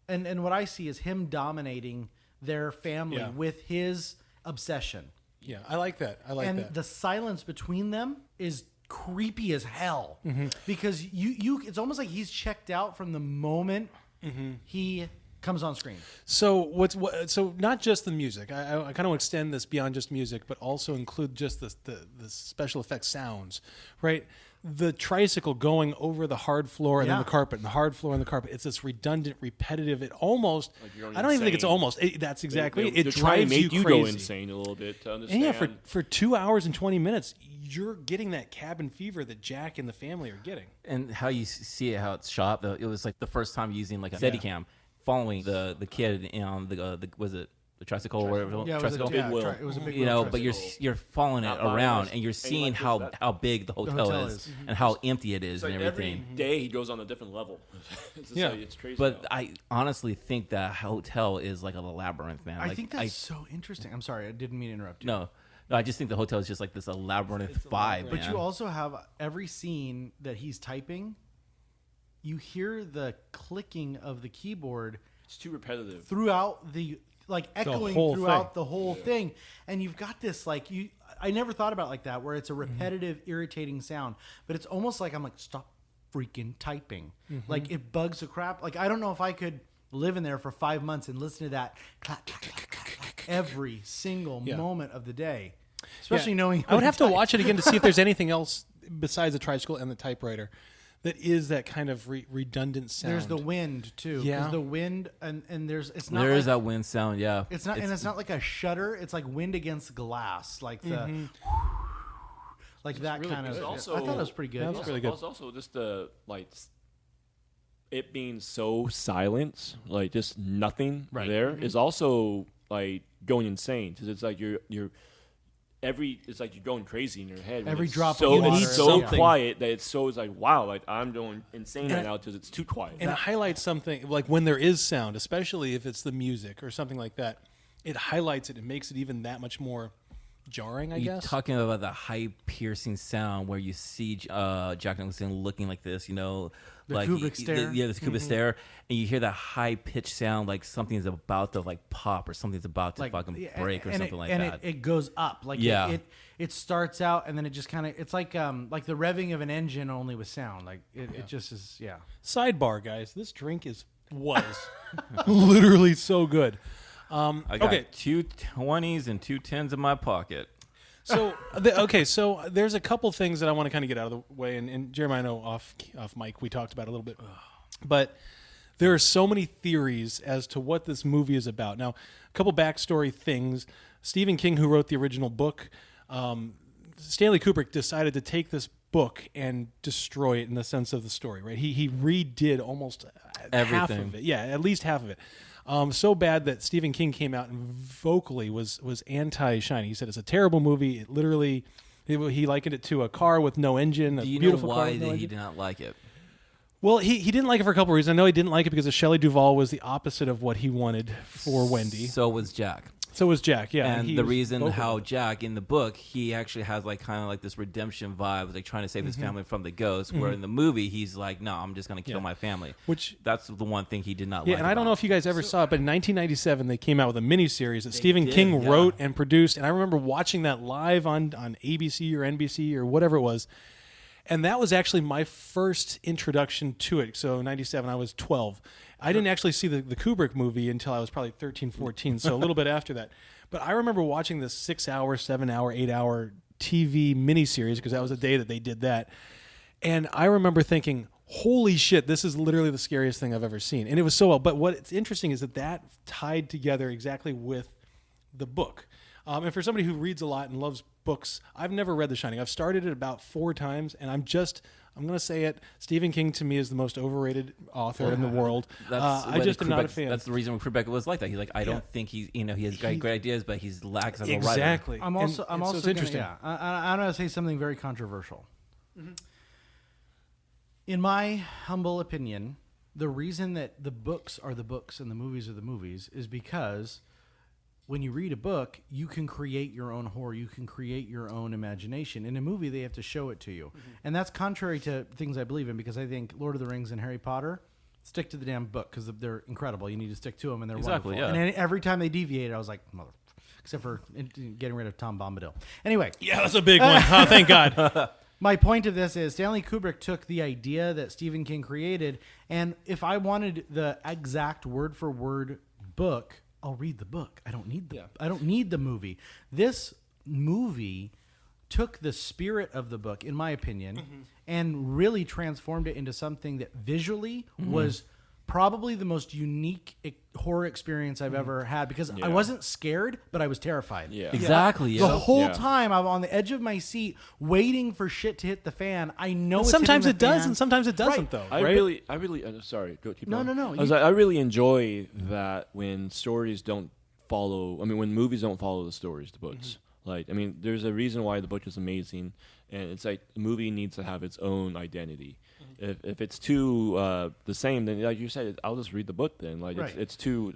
[SPEAKER 1] and what I see is him dominating their family with his obsession.
[SPEAKER 4] Yeah, I like that.
[SPEAKER 1] And the silence between them is creepy as hell because you it's almost like he's checked out from the moment he comes on screen.
[SPEAKER 4] So so not just the music. I kind of want to extend this beyond just music, but also include just the special effects sounds, right? The tricycle going over the hard floor and then the carpet, and the hard floor and the carpet. It's this redundant, repetitive. It almost. I don't even think it's almost. That's exactly. It drives you crazy.
[SPEAKER 5] Go insane a little bit to understand.
[SPEAKER 4] And yeah, for 2 hours and 20 minutes, you're getting that cabin fever that Jack and the family are getting.
[SPEAKER 2] And how you see it, how it's shot. It was like the first time using like a Steadicam. Following the kid on the was it the tricycle or whatever?
[SPEAKER 1] Yeah,
[SPEAKER 2] tricycle.
[SPEAKER 1] It was a big wheel
[SPEAKER 2] but you're following it around and you're seeing how big the hotel is and how empty it is and everything.
[SPEAKER 5] Every day he goes on a different level. It's crazy.
[SPEAKER 2] But I honestly think that hotel is like a labyrinth, man.
[SPEAKER 1] I think that's so interesting. I'm sorry, I didn't mean to interrupt you.
[SPEAKER 2] No, I just think the hotel is just like this labyrinth vibe.
[SPEAKER 1] But you also have every scene that he's typing. You hear the clicking of the keyboard.
[SPEAKER 5] It's too repetitive
[SPEAKER 1] throughout echoing throughout the whole thing, and you've got this like you. I never thought about it like that, where it's a repetitive, irritating sound, but it's almost like I'm like, stop freaking typing. Like it bugs the crap. Like I don't know if I could live in there for 5 months and listen to that clack, clack, clack, clack, clack, every single moment of the day. Especially knowing
[SPEAKER 4] I would have to watch it again to see if there's anything else besides the tricycle and the typewriter that is that kind of redundant sound.
[SPEAKER 1] There's the wind too.
[SPEAKER 4] Yeah,
[SPEAKER 1] the wind and there's it's not.
[SPEAKER 2] There
[SPEAKER 1] like,
[SPEAKER 2] is that wind sound. Yeah,
[SPEAKER 1] it's not, and it's not like a shutter. It's like wind against glass, like the Like that
[SPEAKER 5] really
[SPEAKER 1] kind
[SPEAKER 5] good.
[SPEAKER 1] of.
[SPEAKER 5] Also-
[SPEAKER 1] I thought it was pretty good.
[SPEAKER 4] That was really good.
[SPEAKER 5] Also, just the it being so silent, like just nothing
[SPEAKER 1] Right.
[SPEAKER 5] there, is also like going insane because it's like you're it's like you're going crazy in your head. when
[SPEAKER 1] Every
[SPEAKER 5] it's
[SPEAKER 1] drop of
[SPEAKER 5] so
[SPEAKER 1] water.
[SPEAKER 5] it's so
[SPEAKER 4] Something.
[SPEAKER 5] quiet that it's like wow, like I'm going insane right now because it's too quiet.
[SPEAKER 4] And it highlights something like when there is sound, especially if it's the music or something like that. It highlights it and makes it even that much more jarring, I
[SPEAKER 2] You're
[SPEAKER 4] guess.
[SPEAKER 2] talking about the high piercing sound where you see Jack Nicholson looking like this,
[SPEAKER 1] The
[SPEAKER 2] like
[SPEAKER 1] Kubrick stare.
[SPEAKER 2] the Kubrick stare, and you hear that high pitched sound like something's about to like pop or something's about to fucking break or something like that.
[SPEAKER 1] It goes up. Like
[SPEAKER 2] Yeah.
[SPEAKER 1] it starts out and then it just kind of it's like the revving of an engine only with sound. Like it just is
[SPEAKER 4] Sidebar, guys. This drink was literally so good.
[SPEAKER 2] I got
[SPEAKER 4] okay.
[SPEAKER 2] 2 20s and 2 10s in my pocket.
[SPEAKER 4] So so there's a couple things that I want to kind of get out of the way, and Jeremiah, I know off mic we talked about it a little bit, but there are so many theories as to what this movie is about. Now, a couple backstory things. Stephen King, who wrote the original book, Stanley Kubrick decided to take this book and destroy it in the sense of the story. Right? He redid almost half
[SPEAKER 2] Everything.
[SPEAKER 4] of it. Yeah, at least half of it. So bad that Stephen King came out and vocally was anti-Shining. He said it's a terrible movie. It literally, he likened it to a car with no engine.
[SPEAKER 2] Do you know
[SPEAKER 4] beautiful car
[SPEAKER 2] why
[SPEAKER 4] with no
[SPEAKER 2] he
[SPEAKER 4] engine.
[SPEAKER 2] did not like it?
[SPEAKER 4] Well, he didn't like it for a couple of reasons. I know he didn't like it because Shelley Duvall was the opposite of what he wanted for Wendy.
[SPEAKER 2] So was Jack.
[SPEAKER 4] So was Jack, yeah.
[SPEAKER 2] And
[SPEAKER 4] he
[SPEAKER 2] the
[SPEAKER 4] was
[SPEAKER 2] reason
[SPEAKER 4] vocal
[SPEAKER 2] how
[SPEAKER 4] about it.
[SPEAKER 2] Jack in the book, he actually has like kind of like this redemption vibe, like trying to save his family from the ghost. Where in the movie, he's like, "No, I'm just going to kill
[SPEAKER 4] Yeah.
[SPEAKER 2] my family."
[SPEAKER 4] Which-
[SPEAKER 2] that's the one thing he did not like.
[SPEAKER 4] Yeah, and I don't know if you guys ever saw it, but in 1997 they came out with a miniseries that Stephen
[SPEAKER 2] did,
[SPEAKER 4] King
[SPEAKER 2] yeah.
[SPEAKER 4] wrote and produced, and I remember watching that live on ABC or NBC or whatever it was. And that was actually my first introduction to it. So 97, I was 12. I didn't actually see the Kubrick movie until I was probably 13, 14, so a little bit after that. But I remember watching this 6-hour, 7-hour, 8-hour TV miniseries because that was the day that they did that. And I remember thinking, holy shit, this is literally the scariest thing I've ever seen. And it was so well. But what's interesting is that tied together exactly with the book. And for somebody who reads a lot and loves books, I've never read The Shining. I've started it about 4 times, and I'm going to say it, Stephen King to me is the most overrated author in the world. I just am not a fan.
[SPEAKER 2] That's the reason Rebecca was like that. He's like, I don't think he has great ideas, but he's lacks as a writer.
[SPEAKER 4] Exactly.
[SPEAKER 1] I'm also
[SPEAKER 4] so it's
[SPEAKER 1] gonna,
[SPEAKER 4] interesting.
[SPEAKER 1] Yeah, I'm going to say something very controversial. In my humble opinion, the reason that the books are the books and the movies are the movies is because when you read a book, you can create your own horror. You can create your own imagination. In a movie, they have to show it to you. And that's contrary to things I believe in because I think Lord of the Rings and Harry Potter stick to the damn book because they're incredible. You need to stick to them and they're
[SPEAKER 2] Exactly,
[SPEAKER 1] wonderful.
[SPEAKER 2] yeah.
[SPEAKER 1] And every time they deviated, I was like, mother... Except for getting rid of Tom Bombadil. Anyway.
[SPEAKER 4] Yeah, that's a big one. Oh, thank God.
[SPEAKER 1] My point of this is Stanley Kubrick took the idea that Stephen King created, and if I wanted the exact word for word book, I'll read the book. I don't need the movie. This movie took the spirit of the book, in my opinion, and really transformed it into something that visually was probably the most unique horror experience I've ever had because I wasn't scared, but I was terrified.
[SPEAKER 5] Yeah.
[SPEAKER 2] Exactly. Yeah.
[SPEAKER 1] The whole
[SPEAKER 5] Yeah.
[SPEAKER 1] time I'm on the edge of my seat waiting for shit to hit the fan. I know it's
[SPEAKER 4] Sometimes
[SPEAKER 1] hitting
[SPEAKER 4] it
[SPEAKER 1] the
[SPEAKER 4] does,
[SPEAKER 1] fan.
[SPEAKER 4] and sometimes it doesn't,
[SPEAKER 1] Right.
[SPEAKER 4] though.
[SPEAKER 5] I
[SPEAKER 4] right?
[SPEAKER 5] really, sorry, go keep
[SPEAKER 1] No,
[SPEAKER 5] going.
[SPEAKER 1] no, no,
[SPEAKER 5] I was like, I really enjoy that when stories don't follow. I mean, when movies don't follow the stories, the books. Like, I mean, there's a reason why the book is amazing, and it's like the movie needs to have its own identity. If it's too the same, then like you said, I'll just read the book. Then like
[SPEAKER 1] Right.
[SPEAKER 5] it's too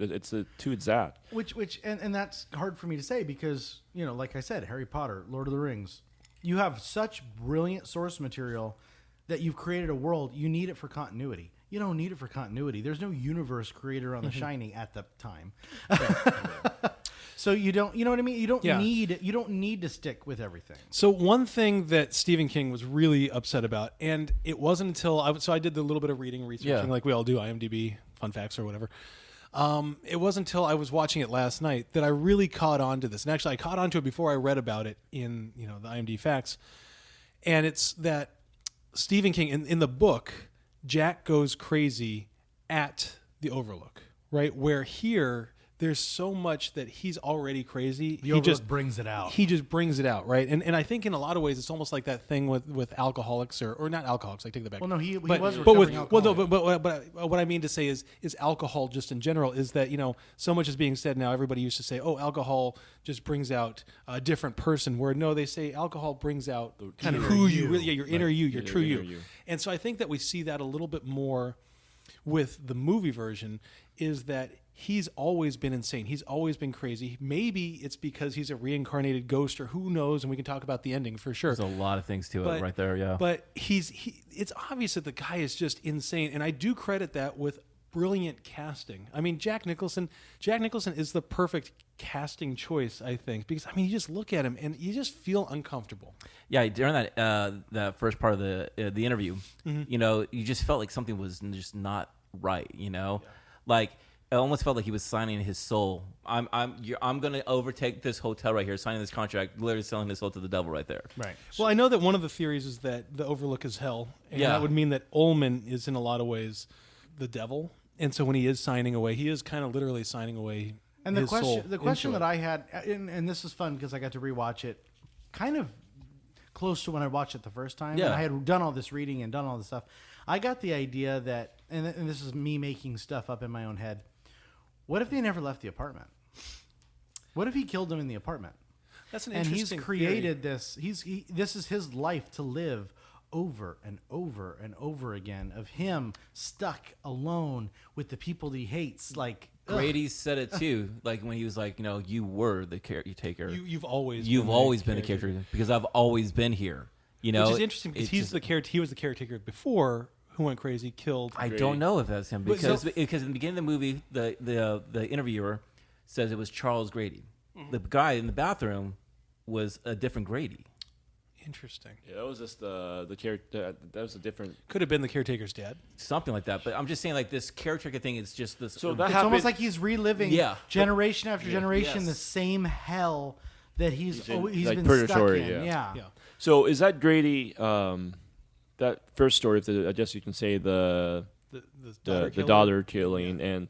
[SPEAKER 5] exact.
[SPEAKER 1] Which and that's hard for me to say because, you know, like I said, Harry Potter, Lord of the Rings, you have such brilliant source material that you've created a world. You need it for continuity. You don't need it for continuity. There's no universe creator on The Shining at the time. So you don't, you know what I mean? You don't need to stick with everything.
[SPEAKER 4] So one thing that Stephen King was really upset about, and it wasn't until I did the little bit of reading and researching, like we all do, IMDb, fun facts or whatever. It wasn't until I was watching it last night that I really caught on to this. And actually, I caught on to it before I read about it in the IMDb facts. And it's that Stephen King, in the book, Jack goes crazy at the Overlook, right? Where here, there's so much that he's already crazy.
[SPEAKER 1] The Overlook brings it out.
[SPEAKER 4] He just brings it out, right? And I think in a lot of ways it's almost like that thing with alcoholics or not alcoholics. I take that back.
[SPEAKER 1] Well, no, he
[SPEAKER 4] but,
[SPEAKER 1] was
[SPEAKER 4] but with
[SPEAKER 1] recovering
[SPEAKER 4] well, no,
[SPEAKER 1] alcoholic.
[SPEAKER 4] but what I mean to say is alcohol just in general is that so much is being said now. Everybody used to say, oh, alcohol just brings out a different person. Where no, they say alcohol brings out kind of who you really, your inner you, your true you. And so I think that we see that a little bit more with the movie version. Is that he's always been insane. He's always been crazy. Maybe it's because he's a reincarnated ghost or who knows, and we can talk about the ending for sure.
[SPEAKER 2] There's a lot of things to it right there, yeah.
[SPEAKER 4] But it's obvious that the guy is just insane, and I do credit that with brilliant casting. I mean, Jack Nicholson is the perfect casting choice, I think, because I mean, you just look at him and you just feel uncomfortable.
[SPEAKER 2] Yeah, during that first part of the interview, you just felt like something was just not right, Like it almost felt like he was signing his soul. I'm going to overtake this hotel right here, signing this contract, literally selling his soul to the devil right there.
[SPEAKER 1] Right.
[SPEAKER 4] Well, I know that one of the theories is that the Overlook is hell, and that would mean that Ullman is in a lot of ways the devil, and so when he is signing away, he is kind of literally signing away.
[SPEAKER 1] And
[SPEAKER 4] his soul
[SPEAKER 1] the question
[SPEAKER 4] into
[SPEAKER 1] that
[SPEAKER 4] it.
[SPEAKER 1] I had, and this is fun because I got to rewatch it, kind of close to when I watched it the first time.
[SPEAKER 2] Yeah.
[SPEAKER 1] And I had done all this reading and done all this stuff. I got the idea that, and this is me making stuff up in my own head. What if they never left the apartment? What if he killed them in the apartment?
[SPEAKER 4] That's an
[SPEAKER 1] And
[SPEAKER 4] interesting
[SPEAKER 1] he's created
[SPEAKER 4] theory.
[SPEAKER 1] this. This is his life to live over and over and over again of him stuck alone with the people that he hates. Like
[SPEAKER 2] Grady said it too, like when he was like, you were the caretaker.
[SPEAKER 4] You've always
[SPEAKER 2] been the caretaker because I've always been here.
[SPEAKER 4] Which is interesting because he was the caretaker before who went crazy, killed.
[SPEAKER 2] I don't know if that's him because in the beginning of the movie, the interviewer says it was Charles Grady. Mm-hmm. The guy in the bathroom was a different Grady.
[SPEAKER 4] Interesting.
[SPEAKER 5] Yeah, that was just the character. That was a different.
[SPEAKER 4] Could have been the caretaker's dad.
[SPEAKER 2] Something like that. But I'm just saying, like, this caretaker thing is just this.
[SPEAKER 5] So that
[SPEAKER 1] it's
[SPEAKER 5] happened,
[SPEAKER 1] almost like he's reliving generation after generation
[SPEAKER 2] yes.
[SPEAKER 1] the same hell that he's
[SPEAKER 5] in, like,
[SPEAKER 1] been
[SPEAKER 5] purgatory,
[SPEAKER 1] stuck in.
[SPEAKER 5] yeah.
[SPEAKER 1] Yeah.
[SPEAKER 5] So is that Grady? That first story, I guess you can say the daughter killing, and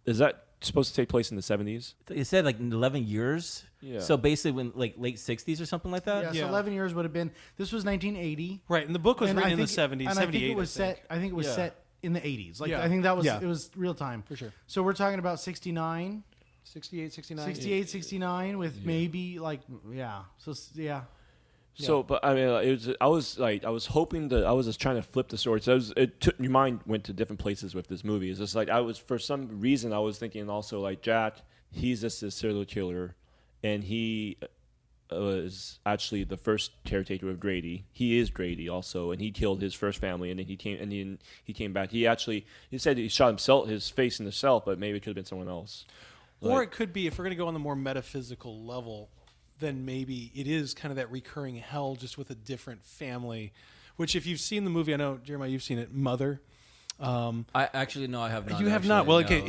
[SPEAKER 5] is that supposed to take place in the 70s?
[SPEAKER 2] It said like 11 years.
[SPEAKER 5] Yeah.
[SPEAKER 2] So basically, when like late 60s or something like that.
[SPEAKER 1] Yeah, so 11 years would have been. This was 1980.
[SPEAKER 4] Right, and the book was
[SPEAKER 1] And
[SPEAKER 4] written
[SPEAKER 1] I
[SPEAKER 4] in the
[SPEAKER 1] think-
[SPEAKER 4] 70s,
[SPEAKER 1] and
[SPEAKER 4] 78.
[SPEAKER 1] I think it was set. I think it was
[SPEAKER 5] Yeah.
[SPEAKER 1] set in the 80s. Like
[SPEAKER 4] Yeah.
[SPEAKER 1] I think that was
[SPEAKER 4] Yeah.
[SPEAKER 1] it was real time
[SPEAKER 4] For sure.
[SPEAKER 1] So we're talking about 69,
[SPEAKER 4] 68, 69.
[SPEAKER 1] 68, 69 with maybe like So yeah.
[SPEAKER 5] So, but I mean, I was hoping that I was just trying to flip the story. So your mind went to different places with this movie. It's just like for some reason I was thinking also like Jack, he's just a serial killer, and he was actually the first caretaker of Grady. He is Grady also, and he killed his first family, and then he came back. He said he shot himself, his face in himself, but maybe it could have been someone else.
[SPEAKER 4] Or it could be, if we're going to go on the more metaphysical level, then maybe it is kind of that recurring hell just with a different family, which if you've seen the movie, I know, Jeremiah, you've seen it, Mother.
[SPEAKER 2] I actually no, I have not.
[SPEAKER 4] You have
[SPEAKER 2] actually,
[SPEAKER 4] not. Well,
[SPEAKER 2] no.
[SPEAKER 4] okay,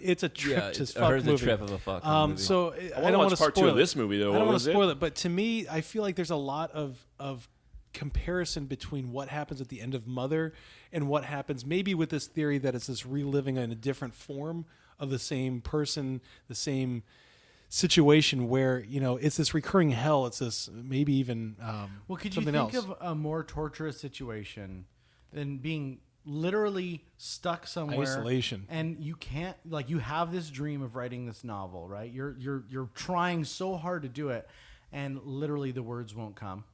[SPEAKER 4] it's a trip to fuck
[SPEAKER 2] I heard it's
[SPEAKER 4] movie.
[SPEAKER 2] a trip of a fuck movie.
[SPEAKER 4] So
[SPEAKER 5] I
[SPEAKER 4] I don't want to
[SPEAKER 5] part
[SPEAKER 4] spoil
[SPEAKER 5] 2 of
[SPEAKER 4] it.
[SPEAKER 5] this movie though.
[SPEAKER 4] I don't
[SPEAKER 5] What
[SPEAKER 4] want to
[SPEAKER 5] was
[SPEAKER 4] spoil it, but to me, I feel like there's a lot of comparison between what happens at the end of Mother and what happens maybe with this theory that it's this reliving in a different form of the same person, the same situation where it's this recurring hell. It's this maybe even
[SPEAKER 1] Well, could you
[SPEAKER 4] something
[SPEAKER 1] think
[SPEAKER 4] else.
[SPEAKER 1] of a more torturous situation than being literally stuck somewhere,
[SPEAKER 4] Isolation.
[SPEAKER 1] and you can't, like, you have this dream of writing this novel, right? You're trying so hard to do it, and literally the words won't come.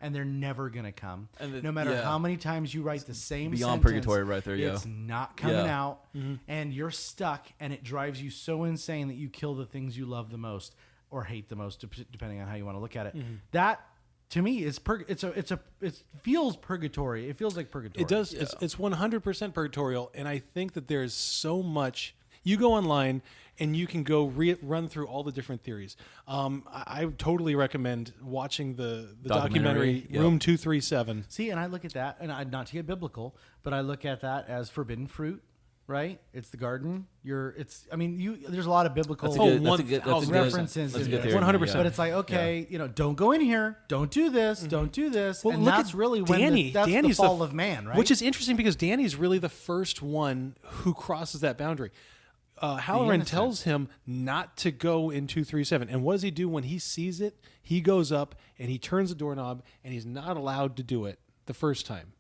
[SPEAKER 1] And they're never gonna come.
[SPEAKER 2] And
[SPEAKER 1] No matter how many times you write the same
[SPEAKER 2] beyond
[SPEAKER 1] sentence,
[SPEAKER 2] purgatory right there, yeah.
[SPEAKER 1] it's not coming
[SPEAKER 2] Yeah.
[SPEAKER 1] out, and you're stuck, and it drives you so insane that you kill the things you love the most or hate the most, depending on how you want to look at it. That, to me, is it feels purgatory. It feels like purgatory.
[SPEAKER 4] It does. Yeah. It's 100% purgatorial, and I think that there's so much. You go online and you can go run through all the different theories. I totally recommend watching the documentary
[SPEAKER 2] Yep.
[SPEAKER 4] Room 237.
[SPEAKER 1] See, and I look at that, and not to get biblical, but I look at that as forbidden fruit, right? It's the garden. There's a lot of biblical references in there.
[SPEAKER 4] 100%.
[SPEAKER 1] But it's like, okay, don't go in here, don't do this, don't do this.
[SPEAKER 4] Well,
[SPEAKER 1] and
[SPEAKER 4] look
[SPEAKER 1] that's
[SPEAKER 4] at
[SPEAKER 1] really when
[SPEAKER 4] Danny.
[SPEAKER 1] that's
[SPEAKER 4] Danny's
[SPEAKER 1] the fall of man, right?
[SPEAKER 4] Which is interesting because Danny's really the first one who crosses that boundary. Halloran
[SPEAKER 1] innocent.
[SPEAKER 4] tells him not to go in 237. And what does he do when he sees it? He goes up and he turns the doorknob, and he's not allowed to do it the first time.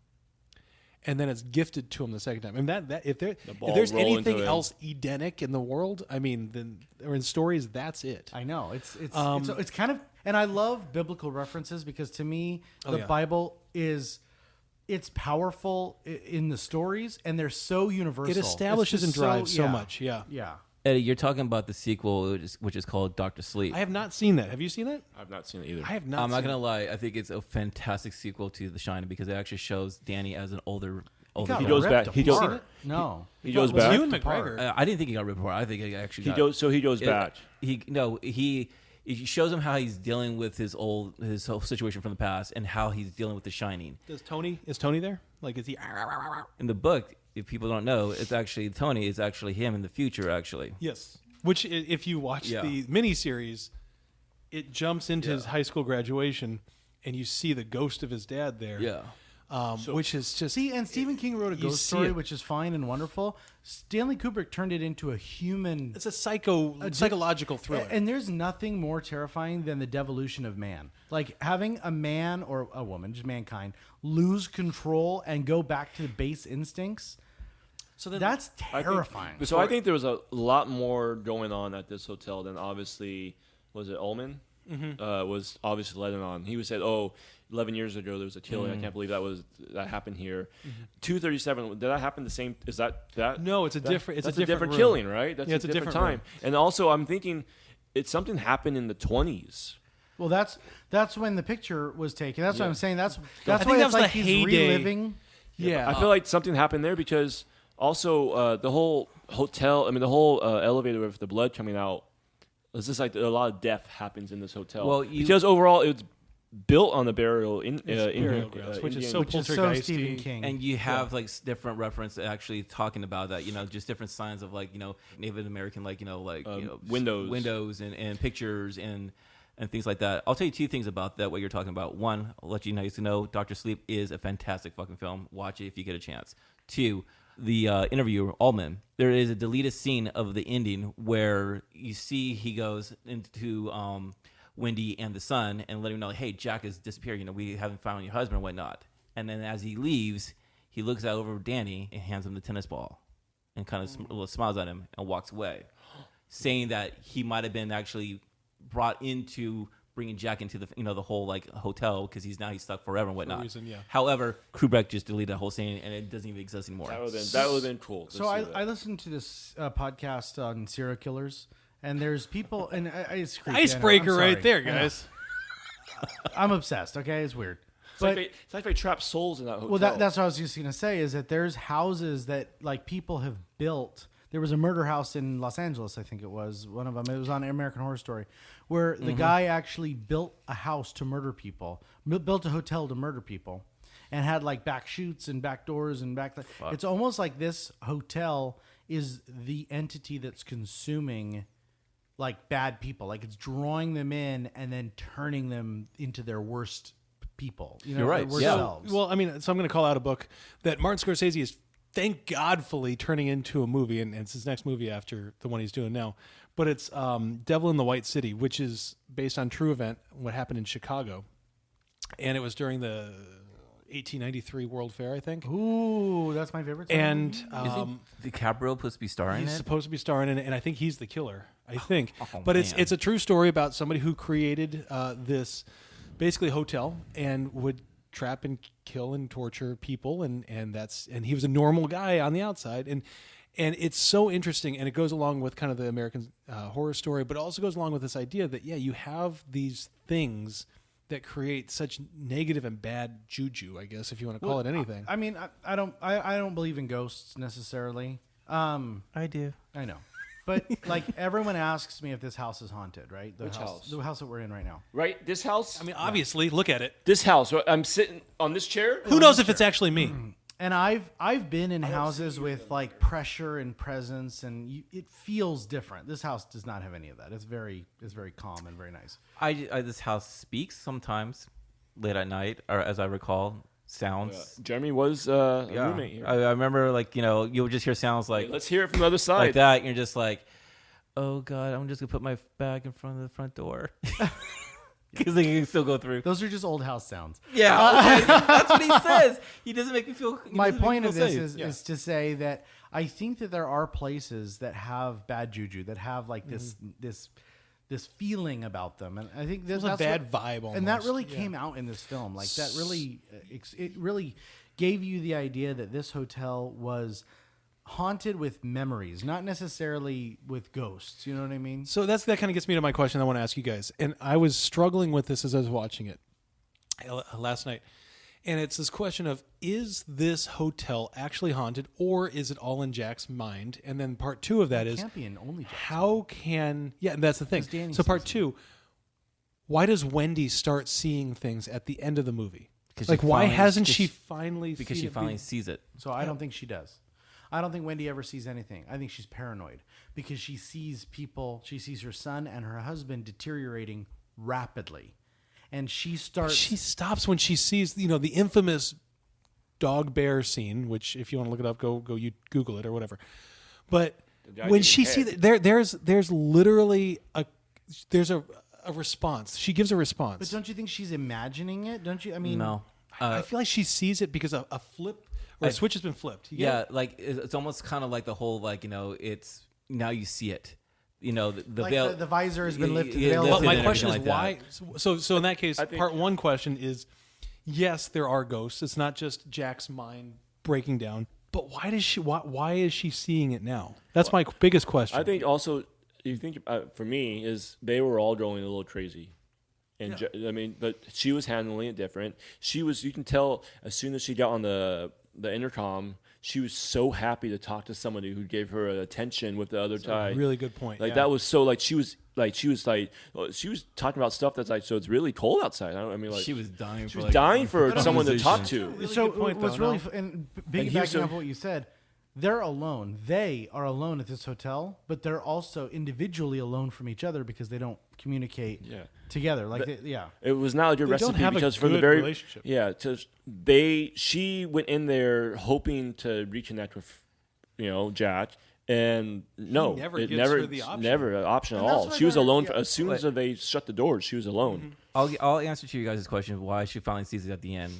[SPEAKER 4] And then it's gifted to him the second time. And if there's
[SPEAKER 5] roll
[SPEAKER 4] anything
[SPEAKER 5] into it.
[SPEAKER 4] else Edenic in the world, I mean, then or in stories, that's it.
[SPEAKER 1] I know it's kind of, and I love biblical references because to me the Bible it's powerful in the stories, and they're so universal.
[SPEAKER 4] It establishes
[SPEAKER 1] It's
[SPEAKER 4] and
[SPEAKER 1] just
[SPEAKER 4] drives so
[SPEAKER 1] yeah.
[SPEAKER 4] much. Yeah.
[SPEAKER 1] Yeah.
[SPEAKER 2] Eddie, you're talking about the sequel, which is called Doctor Sleep.
[SPEAKER 4] I have not seen that. Have you seen that?
[SPEAKER 5] I've not seen it either.
[SPEAKER 4] I have not.
[SPEAKER 2] I'm not
[SPEAKER 4] seen
[SPEAKER 2] gonna lie. I think it's a fantastic sequel to The Shining because it actually shows Danny as an older.
[SPEAKER 1] got
[SPEAKER 5] He goes
[SPEAKER 1] ripped
[SPEAKER 5] back. He goes.
[SPEAKER 1] apart. No.
[SPEAKER 5] He goes
[SPEAKER 1] got
[SPEAKER 5] back.
[SPEAKER 1] ripped
[SPEAKER 4] Ewan
[SPEAKER 1] apart.
[SPEAKER 4] McGregor.
[SPEAKER 2] I didn't think he got ripped apart. I think he actually
[SPEAKER 5] He
[SPEAKER 2] got.
[SPEAKER 5] goes. So he goes back.
[SPEAKER 2] He shows him how he's dealing with his whole situation from the past and how he's dealing with The Shining.
[SPEAKER 4] Is Tony there? Like, is he?
[SPEAKER 2] In the book, if people don't know, it's actually Tony is actually him in the future. Actually,
[SPEAKER 4] Yes. Which, if you watch
[SPEAKER 2] Yeah.
[SPEAKER 4] the miniseries, it jumps into his high school graduation, and you see the ghost of his dad there.
[SPEAKER 2] yeah.
[SPEAKER 4] Which is just
[SPEAKER 1] See, and Stephen King wrote a
[SPEAKER 4] you
[SPEAKER 1] ghost
[SPEAKER 4] see
[SPEAKER 1] story,
[SPEAKER 4] it.
[SPEAKER 1] which is fine and wonderful. Stanley Kubrick turned it into a human.
[SPEAKER 4] it's a psychological thriller.
[SPEAKER 1] And there's nothing more terrifying than the devolution of man. Like having a man or a woman, just mankind, lose control and go back to the base instincts.
[SPEAKER 4] so then,
[SPEAKER 1] That's terrifying.
[SPEAKER 5] I think there was a lot more going on at this hotel than obviously was it Ullman was obviously letting on. He was said, 11 years ago there was a killing. I can't believe that happened here. 237 did that happen the same? Is that
[SPEAKER 4] No, it's a different. It's
[SPEAKER 5] that's
[SPEAKER 4] a different room.
[SPEAKER 5] killing, right? That's
[SPEAKER 4] it's
[SPEAKER 5] a different time.
[SPEAKER 4] room.
[SPEAKER 5] And also I'm thinking it's something happened in the 20s.
[SPEAKER 1] Well, that's when the picture was taken. That's what I'm saying. That's
[SPEAKER 4] I think
[SPEAKER 1] why
[SPEAKER 4] that
[SPEAKER 1] it's
[SPEAKER 4] was
[SPEAKER 1] like
[SPEAKER 4] the
[SPEAKER 1] he's
[SPEAKER 4] heyday.
[SPEAKER 1] reliving.
[SPEAKER 4] Yeah.
[SPEAKER 5] I feel like something happened there because also the whole hotel. I mean, the whole elevator with the blood coming out. It's just like a lot of death happens in this hotel.
[SPEAKER 2] Well,
[SPEAKER 5] because overall it's built on the burial
[SPEAKER 4] burial grounds, which is
[SPEAKER 5] Indian-
[SPEAKER 4] so
[SPEAKER 1] Which is so
[SPEAKER 4] poltergeisty.
[SPEAKER 1] Stephen King.
[SPEAKER 2] And you have like different reference actually talking about that, just different signs of like, Native American, like,
[SPEAKER 5] windows
[SPEAKER 2] and pictures and things like that. I'll tell you two things about that, what you're talking about. One, I'll let you guys know Dr. Sleep is a fantastic fucking film. Watch it if you get a chance. Two, the interviewer, Ullman, there is a deleted scene of the ending where you see he goes into Wendy and the son and let him know, hey, Jack has disappeared. We haven't found your husband and whatnot. And then as he leaves, he looks out over Danny and hands him the tennis ball and kind of smiles at him and walks away, saying that he might have been actually brought into bringing Jack into the the whole like hotel because he's stuck forever and whatnot.
[SPEAKER 4] reason, yeah.
[SPEAKER 2] However, Kubrick just deleted that whole scene and it doesn't even exist anymore.
[SPEAKER 5] That would have been cool. to
[SPEAKER 1] So
[SPEAKER 5] see that.
[SPEAKER 1] I listened to this podcast on serial killers, and there's people, and it's creepy.
[SPEAKER 4] Icebreaker
[SPEAKER 1] I know, I'm
[SPEAKER 4] right
[SPEAKER 1] sorry.
[SPEAKER 4] there,
[SPEAKER 1] I know.
[SPEAKER 4] guys.
[SPEAKER 1] I'm obsessed. Okay, it's weird.
[SPEAKER 5] It's like they trap souls in that hotel.
[SPEAKER 1] Well, that's what I was just gonna say is that there's houses that like people have built. There was a murder house in Los Angeles, I think it was one of them. It was on American Horror Story, where the guy actually built a house to murder people, built a hotel to murder people, and had like back chutes and back doors and back. It's almost like this hotel is the entity that's consuming like bad people, like it's drawing them in and then turning them into their worst people.
[SPEAKER 2] You're right.
[SPEAKER 1] Their worst
[SPEAKER 2] Yeah.
[SPEAKER 1] selves.
[SPEAKER 4] Well, I mean, so I'm going to call out a book that Martin Scorsese is, thank Godfully, turning into a movie, and it's his next movie after the one he's doing now. But it's Devil in the White City, which is based on true event, what happened in Chicago. And it was during the 1893 World Fair, I think.
[SPEAKER 1] Ooh, that's my favorite song.
[SPEAKER 4] And
[SPEAKER 2] Isn't DiCaprio supposed to be starring in
[SPEAKER 4] he's
[SPEAKER 2] it?
[SPEAKER 4] supposed to be starring in it, and I think he's the killer. I think,
[SPEAKER 2] Oh,
[SPEAKER 4] but
[SPEAKER 2] man.
[SPEAKER 4] it's a true story about somebody who created this basically hotel and would trap and kill and torture people, and he was a normal guy on the outside, and it's so interesting, and it goes along with kind of the American horror story, but it also goes along with this idea that you have these things that create such negative and bad juju, I guess, if you want to call it anything.
[SPEAKER 1] I mean, I don't believe in ghosts necessarily.
[SPEAKER 2] I do.
[SPEAKER 1] I know, but like everyone asks me if this house is haunted, right?
[SPEAKER 5] Which house?
[SPEAKER 1] The house that we're in right now.
[SPEAKER 5] right? This house.
[SPEAKER 4] I mean, obviously, look at it.
[SPEAKER 5] This house. Right? I'm sitting on this chair.
[SPEAKER 4] Who knows if it's actually me?
[SPEAKER 1] And I've been in houses with like pressure and presence, and it feels different. This house does not have any of that. It's very calm and very nice.
[SPEAKER 2] This house speaks sometimes late at night, or as I recall, sounds.
[SPEAKER 5] Jeremy was a roommate here.
[SPEAKER 2] I remember, like, you would just hear sounds like
[SPEAKER 5] Let's hear it from the other side.
[SPEAKER 2] like that. And you're just like, oh God, I'm just gonna put my bag in front of the front door because they can still go through.
[SPEAKER 1] Those are just old house sounds.
[SPEAKER 2] Yeah, okay. That's what he says. He doesn't make me feel.
[SPEAKER 1] My point of this is to say that I think that there are places that have bad juju, that have like this feeling about them, and I think that's
[SPEAKER 4] a bad vibe almost.
[SPEAKER 1] and that really came out in this film. Like that really, it really gave you the idea that this hotel was haunted with memories, not necessarily with ghosts. You know what I mean?
[SPEAKER 4] So that kind of gets me to my question I want to ask you guys. And I was struggling with this as I was watching it last night. And it's this question of, is this hotel actually haunted, or is it all in Jack's mind? And then part two of that is,
[SPEAKER 1] Can't be in only Jack's
[SPEAKER 4] how can... Yeah, that's the thing.
[SPEAKER 1] 'Cause Danny
[SPEAKER 4] So part
[SPEAKER 1] sees
[SPEAKER 4] two, why does Wendy start seeing things at the end of the movie?
[SPEAKER 2] 'Cause
[SPEAKER 4] Like,
[SPEAKER 2] she
[SPEAKER 4] why
[SPEAKER 2] finally-
[SPEAKER 4] hasn't
[SPEAKER 2] because
[SPEAKER 4] she
[SPEAKER 2] she-
[SPEAKER 4] finally
[SPEAKER 2] because
[SPEAKER 4] seen
[SPEAKER 2] she
[SPEAKER 4] it
[SPEAKER 2] finally
[SPEAKER 4] be-
[SPEAKER 2] sees it.
[SPEAKER 1] So I don't think she does. I don't think Wendy ever sees anything. I think she's paranoid because she sees people. She sees her son and her husband deteriorating rapidly, and she starts.
[SPEAKER 4] She stops when she sees, the infamous dog bear scene, which if you want to look it up, go you Google it or whatever. But
[SPEAKER 5] guy
[SPEAKER 4] when
[SPEAKER 5] getting
[SPEAKER 4] she sees there's literally a response. She gives a response.
[SPEAKER 1] but don't you think she's imagining it? Don't you? I mean,
[SPEAKER 2] No.
[SPEAKER 4] I feel like she sees it because a flip or a switch has been flipped. You get
[SPEAKER 2] Yeah,
[SPEAKER 4] it?
[SPEAKER 2] like it's almost kind of like the whole it's now you see it. The
[SPEAKER 1] like
[SPEAKER 2] veil,
[SPEAKER 1] the visor has been lifted.
[SPEAKER 2] Yeah,
[SPEAKER 1] the veil
[SPEAKER 2] lifted
[SPEAKER 4] But my
[SPEAKER 2] and
[SPEAKER 4] question is
[SPEAKER 2] everything like
[SPEAKER 4] why. So in that case,
[SPEAKER 5] I think-
[SPEAKER 4] part one question is, yes, there are ghosts. It's not just Jack's mind breaking down. But why is she seeing it now? That's my biggest question.
[SPEAKER 5] I think also, you think for me is they were all going a little crazy, and but she was handling it different. You can tell as soon as she got on the intercom, she was so happy to talk to somebody who gave her attention with the other guy.
[SPEAKER 4] Really good point.
[SPEAKER 5] Like
[SPEAKER 4] yeah.
[SPEAKER 5] that was so she was talking about stuff that's like, so it's really cold outside. I mean, like
[SPEAKER 2] she was dying.
[SPEAKER 5] she was dying for someone to talk to.
[SPEAKER 4] Really
[SPEAKER 1] so
[SPEAKER 4] good point,
[SPEAKER 1] what's
[SPEAKER 4] though,
[SPEAKER 1] really
[SPEAKER 4] no?
[SPEAKER 1] and
[SPEAKER 5] he was
[SPEAKER 1] piggybacking
[SPEAKER 5] so-
[SPEAKER 1] off what you said, they're alone. They are alone at this hotel, but they're also individually alone from each other because they don't communicate together. Like,
[SPEAKER 5] It was not a good
[SPEAKER 4] They don't
[SPEAKER 5] recipe
[SPEAKER 4] have a
[SPEAKER 5] because from the
[SPEAKER 4] good
[SPEAKER 5] very
[SPEAKER 4] relationship.
[SPEAKER 5] she went in there hoping to reconnect with Jack, and no,
[SPEAKER 4] never
[SPEAKER 5] it
[SPEAKER 4] gives
[SPEAKER 5] never
[SPEAKER 4] her the option.
[SPEAKER 5] never an option at
[SPEAKER 1] And that's
[SPEAKER 5] all.
[SPEAKER 1] what
[SPEAKER 5] She was
[SPEAKER 1] I-
[SPEAKER 5] alone
[SPEAKER 1] yeah.
[SPEAKER 5] as soon as they shut the doors. She was alone.
[SPEAKER 2] I'll answer to you guys' question of why she finally sees it at the end.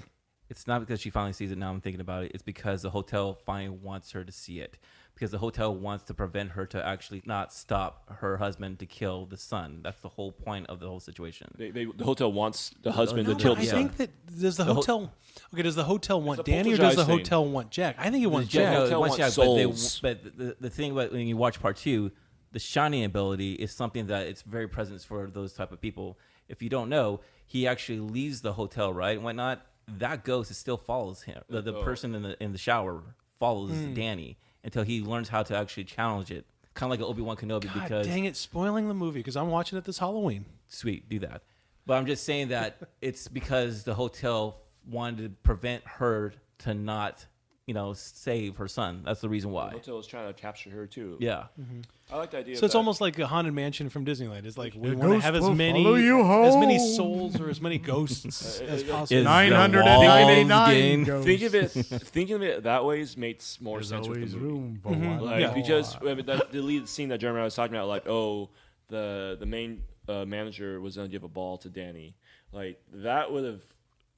[SPEAKER 2] It's not because she finally sees it now I'm thinking about it. It's because the hotel finally wants her to see it. Because the hotel wants to prevent her to actually not stop her husband to kill the son. That's the whole point of the whole situation.
[SPEAKER 5] The hotel wants the husband
[SPEAKER 4] No,
[SPEAKER 5] to kill
[SPEAKER 4] but
[SPEAKER 5] the
[SPEAKER 4] I
[SPEAKER 5] son.
[SPEAKER 4] think that does the hotel. Does the hotel want
[SPEAKER 5] a
[SPEAKER 4] Danny or does the
[SPEAKER 5] poltergeist thing.
[SPEAKER 4] hotel want Jack? I think it wants
[SPEAKER 2] Jack-
[SPEAKER 4] Jack.
[SPEAKER 2] no,
[SPEAKER 5] hotel
[SPEAKER 2] once
[SPEAKER 5] wants souls.
[SPEAKER 2] but the thing about when you watch part two, the shining ability is something that it's very present for those type of people. If you don't know, he actually leaves the hotel, right, and whatnot. That ghost still follows him. The person in the shower follows Danny until he learns how to actually challenge it. Kind of like an Obi-Wan Kenobi.
[SPEAKER 4] God
[SPEAKER 2] because
[SPEAKER 4] dang it, spoiling the movie because I'm watching it this Halloween.
[SPEAKER 2] Sweet, do that. But I'm just saying that it's because the hotel wanted to prevent her to not, save her son. That's the reason
[SPEAKER 5] The
[SPEAKER 2] why.
[SPEAKER 5] hotel was trying to capture her too.
[SPEAKER 2] Yeah.
[SPEAKER 5] I like the idea.
[SPEAKER 4] So it's
[SPEAKER 5] that.
[SPEAKER 4] almost like a haunted mansion from Disneyland. It's like we
[SPEAKER 1] The
[SPEAKER 4] want to
[SPEAKER 1] ghost
[SPEAKER 4] have as
[SPEAKER 1] will
[SPEAKER 4] many
[SPEAKER 1] follow you home.
[SPEAKER 4] souls or as many ghosts as possible.
[SPEAKER 2] Is
[SPEAKER 1] 999
[SPEAKER 2] gain.
[SPEAKER 1] ghosts.
[SPEAKER 5] Thinking of it that way makes more
[SPEAKER 1] There's
[SPEAKER 5] sense with
[SPEAKER 1] always
[SPEAKER 5] the movie.
[SPEAKER 1] room for
[SPEAKER 4] Mhm.
[SPEAKER 1] one.
[SPEAKER 5] Like,
[SPEAKER 4] Yeah.
[SPEAKER 5] because the lead scene that Jeremy was talking about, like, the main manager was going to give a ball to Danny. Like, that would have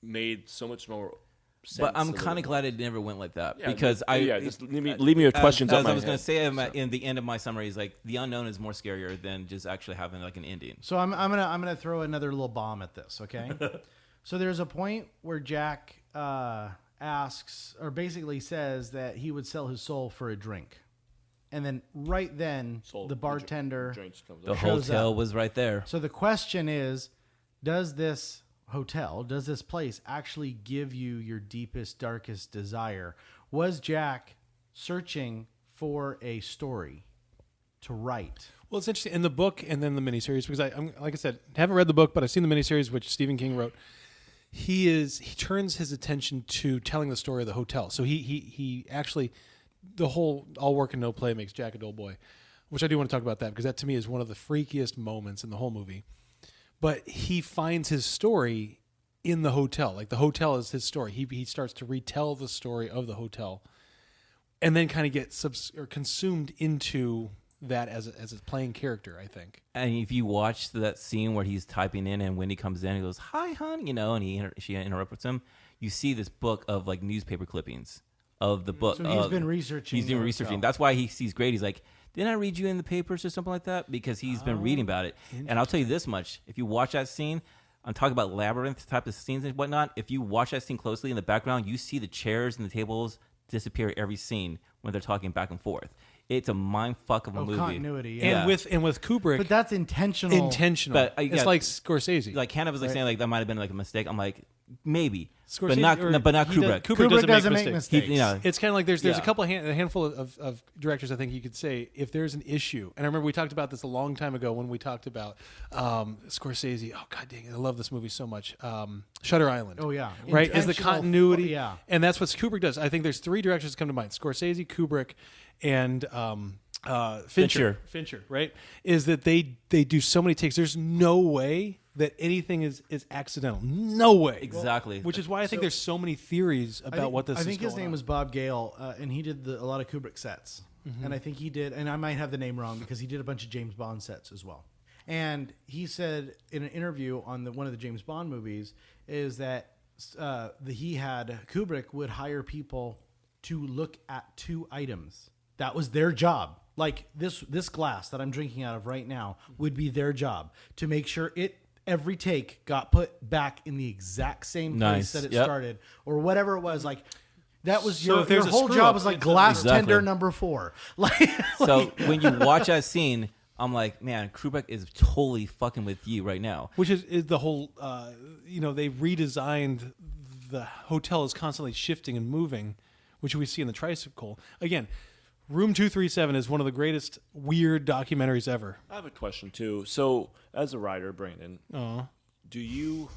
[SPEAKER 5] made so much more sense.
[SPEAKER 2] But I'm
[SPEAKER 5] a little
[SPEAKER 2] kind of
[SPEAKER 5] more.
[SPEAKER 2] glad it never went like that
[SPEAKER 5] Yeah,
[SPEAKER 2] because
[SPEAKER 5] just leave me with questions
[SPEAKER 2] As
[SPEAKER 5] up my
[SPEAKER 2] I was going to
[SPEAKER 5] head.
[SPEAKER 2] say in the end of my summary is like the unknown is more scarier than just actually having like an ending.
[SPEAKER 1] So I'm gonna throw another little bomb at this. Okay. So there's a point where Jack asks, or basically says that he would sell his soul for a drink, and then right then
[SPEAKER 5] Soul-
[SPEAKER 1] the bartender.
[SPEAKER 5] drinks comes
[SPEAKER 2] The
[SPEAKER 5] up.
[SPEAKER 1] shows
[SPEAKER 2] hotel
[SPEAKER 1] up.
[SPEAKER 2] was right there.
[SPEAKER 1] So the question is, does this place actually give you your deepest, darkest desire? Was Jack searching for a story to write?
[SPEAKER 4] Well, it's interesting in the book and then the miniseries because I'm like I said, haven't read the book, but I've seen the miniseries which Stephen King wrote. He turns his attention to telling the story of the hotel. So he actually the whole all work and no play makes Jack a dull boy, which I do want to talk about that because that to me is one of the freakiest moments in the whole movie. But he finds his story in the hotel. Like the hotel is his story. He starts to retell the story of the hotel, and then kind of get consumed into that as a playing character, I think.
[SPEAKER 2] And if you watch that scene where he's typing in and Wendy comes in and goes, "Hi, hon," and she interrupts him, you see this book of like newspaper clippings of the book.
[SPEAKER 1] So he's been researching.
[SPEAKER 2] He's been
[SPEAKER 1] the
[SPEAKER 2] researching.
[SPEAKER 1] hotel.
[SPEAKER 2] That's why he sees great. He's like, "Didn't I read you in the papers or something like that?" Because he's been reading about it. And I'll tell you this much: if you watch that scene, I'm talking about labyrinth type of scenes and whatnot. If you watch that scene closely in the background, you see the chairs and the tables disappear every scene when they're talking back and forth. It's a mind fuck of a movie.
[SPEAKER 1] Continuity. Yeah.
[SPEAKER 4] And with Kubrick,
[SPEAKER 1] But that's intentional.
[SPEAKER 2] But,
[SPEAKER 4] it's like Scorsese.
[SPEAKER 2] Like Hannah was like saying like that might have been like a mistake. I'm like maybe,
[SPEAKER 4] Scorsese,
[SPEAKER 2] but not Kubrick.
[SPEAKER 4] Kubrick doesn't make
[SPEAKER 1] mistakes.
[SPEAKER 4] It's kind of like there's
[SPEAKER 2] Yeah.
[SPEAKER 4] a couple a handful of directors I think you could say if there's an issue. And I remember we talked about this a long time ago when we talked about Scorsese. Oh god dang it, I love this movie so much. Shutter Island.
[SPEAKER 1] Oh yeah.
[SPEAKER 4] Right, is the
[SPEAKER 1] Intentional-
[SPEAKER 4] continuity.
[SPEAKER 1] Yeah.
[SPEAKER 4] And that's what Kubrick does. I think there's three directors that come to mind: Scorsese, Kubrick, and Fincher. Fincher, right? Is that they do so many takes. There's no way that anything is accidental. No way.
[SPEAKER 2] Exactly.
[SPEAKER 4] Which is why I think there's so many theories about what this is.
[SPEAKER 1] I think his
[SPEAKER 4] going
[SPEAKER 1] name
[SPEAKER 4] on.
[SPEAKER 1] was Bob Gale, and he did a lot of Kubrick sets. And I think he did, and I might have the name wrong because he did a bunch of James Bond sets as well. And he said in an interview on one of the James Bond movies is that Kubrick would hire people to look at two items. That was their job. Like this glass that I'm drinking out of right now would be their job to make sure every take got put back in the exact same place
[SPEAKER 2] Nice.
[SPEAKER 1] that it
[SPEAKER 2] Yep.
[SPEAKER 1] started or whatever it was. Like that was
[SPEAKER 4] So if
[SPEAKER 1] your
[SPEAKER 4] there's a
[SPEAKER 1] whole
[SPEAKER 4] screw
[SPEAKER 1] job
[SPEAKER 4] up,
[SPEAKER 1] was like
[SPEAKER 4] it's
[SPEAKER 1] glass
[SPEAKER 2] Exactly.
[SPEAKER 1] tender number 4.
[SPEAKER 2] So when you watch that scene, I'm like, man, Kubrick is totally fucking with you right now.
[SPEAKER 4] Which is the whole, they redesigned the hotel is constantly shifting and moving, which we see in the tricycle. Again, Room 237 is one of the greatest weird documentaries ever.
[SPEAKER 5] I have a question too. So, as a writer, Brandon, do you?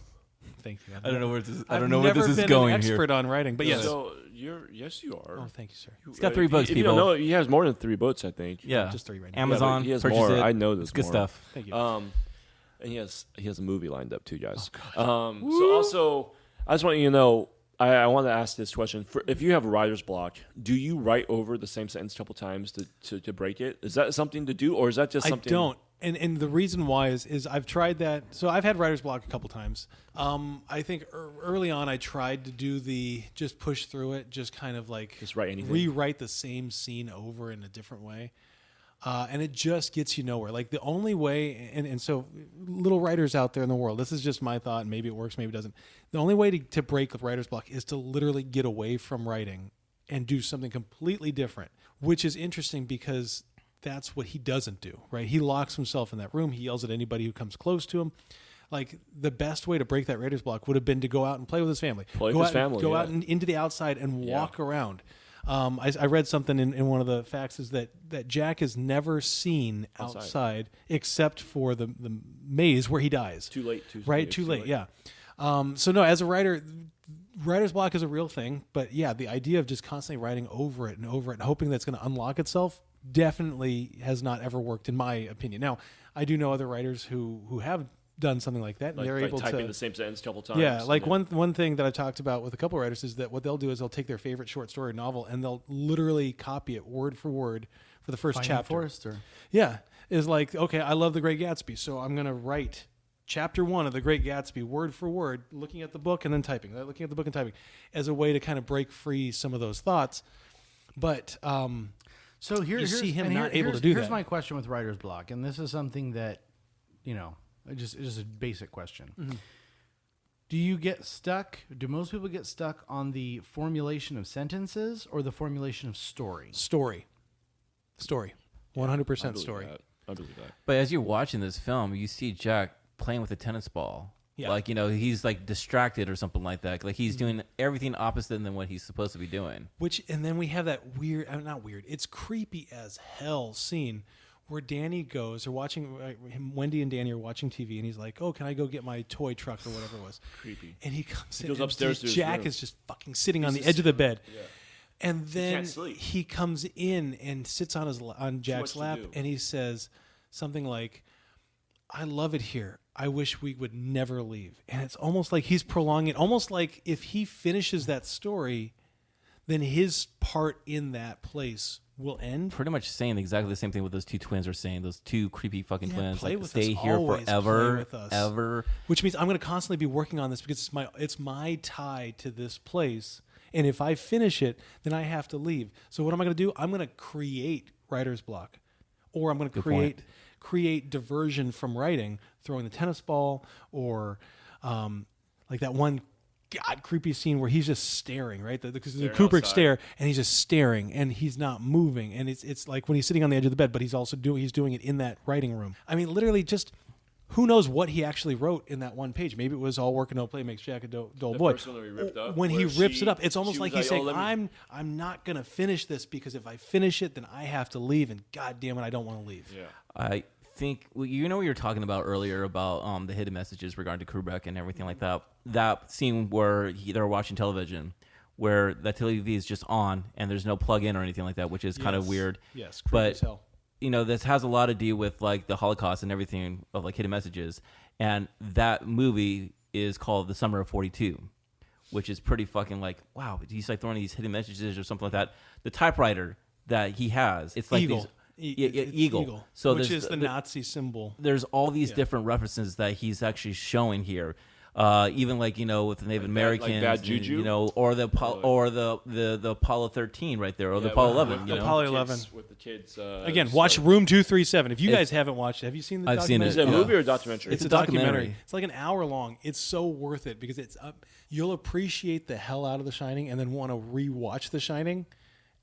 [SPEAKER 4] Thank you.
[SPEAKER 2] I don't know where this. I
[SPEAKER 4] I've
[SPEAKER 2] don't know where
[SPEAKER 4] never
[SPEAKER 2] this is
[SPEAKER 4] been
[SPEAKER 2] going
[SPEAKER 4] an
[SPEAKER 2] here.
[SPEAKER 4] expert on writing, but yes.
[SPEAKER 5] So yes, you are.
[SPEAKER 4] Oh, thank you, sir.
[SPEAKER 2] He's got 3 books,
[SPEAKER 5] If you
[SPEAKER 2] people.
[SPEAKER 5] don't know, he has more than 3 books, I think.
[SPEAKER 2] Yeah,
[SPEAKER 4] Just 3 right now.
[SPEAKER 2] Amazon.
[SPEAKER 5] Yeah, but he has
[SPEAKER 2] purchase
[SPEAKER 5] more.
[SPEAKER 2] it.
[SPEAKER 5] I know this.
[SPEAKER 2] It's good
[SPEAKER 5] more.
[SPEAKER 2] stuff.
[SPEAKER 4] Thank you.
[SPEAKER 5] And he has a movie lined up too, guys. So also, I just want you to know, I want to ask this question: if you have writer's block, do you write over the same sentence a couple times to break it? Is that something to do, or is that just something?
[SPEAKER 4] I don't. And the reason why is I've tried that. So I've had writer's block a couple times. I think early on I tried to do just push through it, just kind of like
[SPEAKER 5] Just write anything.
[SPEAKER 4] rewrite the same scene over in a different way. And it just gets you nowhere. Like the only way, and so little writers out there in the world, this is just my thought, and maybe it works, maybe it doesn't. The only way to break the writer's block is to literally get away from writing and do something completely different, which is interesting because that's what he doesn't do, right? He locks himself in that room. He yells at anybody who comes close to him. Like the best way to break that writer's block would have been to go out and play with his family. Go out and into the outside and walk around. I read something in one of the facts is that Jack is never seen outside except for the maze where he dies.
[SPEAKER 5] Too late.
[SPEAKER 4] Too late. Yeah. So no, as a writer, writer's block is a real thing. But yeah, the idea of just constantly writing over it and hoping that's going to unlock itself definitely has not ever worked in my opinion. Now, I do know other writers who have done something like that, and they're able
[SPEAKER 5] typing
[SPEAKER 4] to
[SPEAKER 5] the same sentence a couple times.
[SPEAKER 4] Yeah, like one thing that I talked about with a couple of writers is that what they'll do is they'll take their favorite short story novel and they'll literally copy it word for word for the first
[SPEAKER 1] Finding
[SPEAKER 4] chapter.
[SPEAKER 1] Forrester.
[SPEAKER 4] Yeah, is like, okay, I love The Great Gatsby, so I'm going to write chapter 1 of The Great Gatsby word for word, looking at the book and then typing, looking at the book and typing, as a way to kind of break free some of those thoughts. But
[SPEAKER 1] So here's
[SPEAKER 4] see him
[SPEAKER 1] and
[SPEAKER 4] not able to do
[SPEAKER 1] Here's
[SPEAKER 4] that.
[SPEAKER 1] my question with writer's block, and this is something that, it's just a basic question.
[SPEAKER 4] Mm-hmm.
[SPEAKER 1] Do you get stuck? Do most people get stuck on the formulation of sentences or the formulation of story?
[SPEAKER 4] story, 100% story.
[SPEAKER 5] I believe that.
[SPEAKER 2] But as you're watching this film, you see Jack playing with a tennis ball.
[SPEAKER 4] Yeah.
[SPEAKER 2] Like, he's like distracted or something like that. Like he's doing everything opposite than what he's supposed to be doing.
[SPEAKER 4] And then we have that weird, not weird, it's creepy as hell scene where Danny goes, or watching, Wendy and Danny are watching TV, and he's like, oh, can I go get my toy truck or whatever it was?
[SPEAKER 5] Creepy.
[SPEAKER 4] And he comes in,
[SPEAKER 5] goes
[SPEAKER 4] and
[SPEAKER 5] upstairs to his
[SPEAKER 4] Jack
[SPEAKER 5] room.
[SPEAKER 4] is just fucking sitting on the edge of the bed.
[SPEAKER 5] Yeah.
[SPEAKER 4] And then
[SPEAKER 5] can't sleep.
[SPEAKER 4] he comes in and sits on Jack's
[SPEAKER 5] much to
[SPEAKER 4] lap,
[SPEAKER 5] do.
[SPEAKER 4] and he says something like, I love it here. I wish we would never leave. And it's almost like he's prolonging it. Almost like if he finishes that story, then his part in that place will end.
[SPEAKER 2] Pretty much saying exactly the same thing what those two twins are saying. Those two creepy fucking twins.
[SPEAKER 4] Play
[SPEAKER 2] Like,
[SPEAKER 4] with
[SPEAKER 2] stay
[SPEAKER 4] us.
[SPEAKER 2] here
[SPEAKER 4] Always
[SPEAKER 2] forever,
[SPEAKER 4] play with us.
[SPEAKER 2] ever.
[SPEAKER 4] Which means I'm going to constantly be working on this because it's my tie to this place. And if I finish it, then I have to leave. So what am I going to do? I'm going to create writer's block. Or I'm going to create diversion from writing, throwing the tennis ball, or like that one creepy scene where he's just staring, right? Because the Kubrick stare, and he's just staring, and he's not moving, and it's like when he's sitting on the edge of the bed, but he's also doing it in that writing room. I mean, literally, just who knows what he actually wrote in that one page? Maybe it was all work and no play makes Jack a dull boy.
[SPEAKER 5] First one that we ripped up,
[SPEAKER 4] when he rips it up, it's almost
[SPEAKER 5] she
[SPEAKER 4] like
[SPEAKER 5] was
[SPEAKER 4] he's
[SPEAKER 5] like,
[SPEAKER 4] saying, "I'm not gonna finish this because if I finish it, then I have to leave, and God damn it, I don't want to leave."
[SPEAKER 5] Yeah.
[SPEAKER 2] I think you know what you were talking about earlier about the hidden messages regarding to Kubrick and everything like that. That scene where they're watching television, where that TV is just on and there's no plug in or anything like that, which is kind of weird.
[SPEAKER 4] Yes, creepy
[SPEAKER 2] but
[SPEAKER 4] as hell.
[SPEAKER 2] you know, this has a lot to do with like the Holocaust and everything of like hidden messages. And that movie is called The Summer of 42, which is pretty fucking like, wow, he's like throwing these hidden messages or something like that. The typewriter that he has, it's like
[SPEAKER 4] Eagle.
[SPEAKER 2] Eagle. So
[SPEAKER 4] which is the Nazi symbol.
[SPEAKER 2] There's all these different references that he's actually showing here. Even like, you know, with the Native Americans,
[SPEAKER 5] like bad juju?
[SPEAKER 2] you know, or the Apollo 13 right there, or the Apollo 11, you know.
[SPEAKER 4] Apollo 11.
[SPEAKER 5] With the kids.
[SPEAKER 4] Again, watch Room 237. If you guys haven't watched it, have you seen the
[SPEAKER 2] I've seen
[SPEAKER 4] documentary?
[SPEAKER 2] it.
[SPEAKER 5] Is it a
[SPEAKER 2] Yeah.
[SPEAKER 5] movie or a documentary?
[SPEAKER 4] It's a documentary. It's like an hour long. It's so worth it because you'll appreciate the hell out of The Shining and then want to rewatch The Shining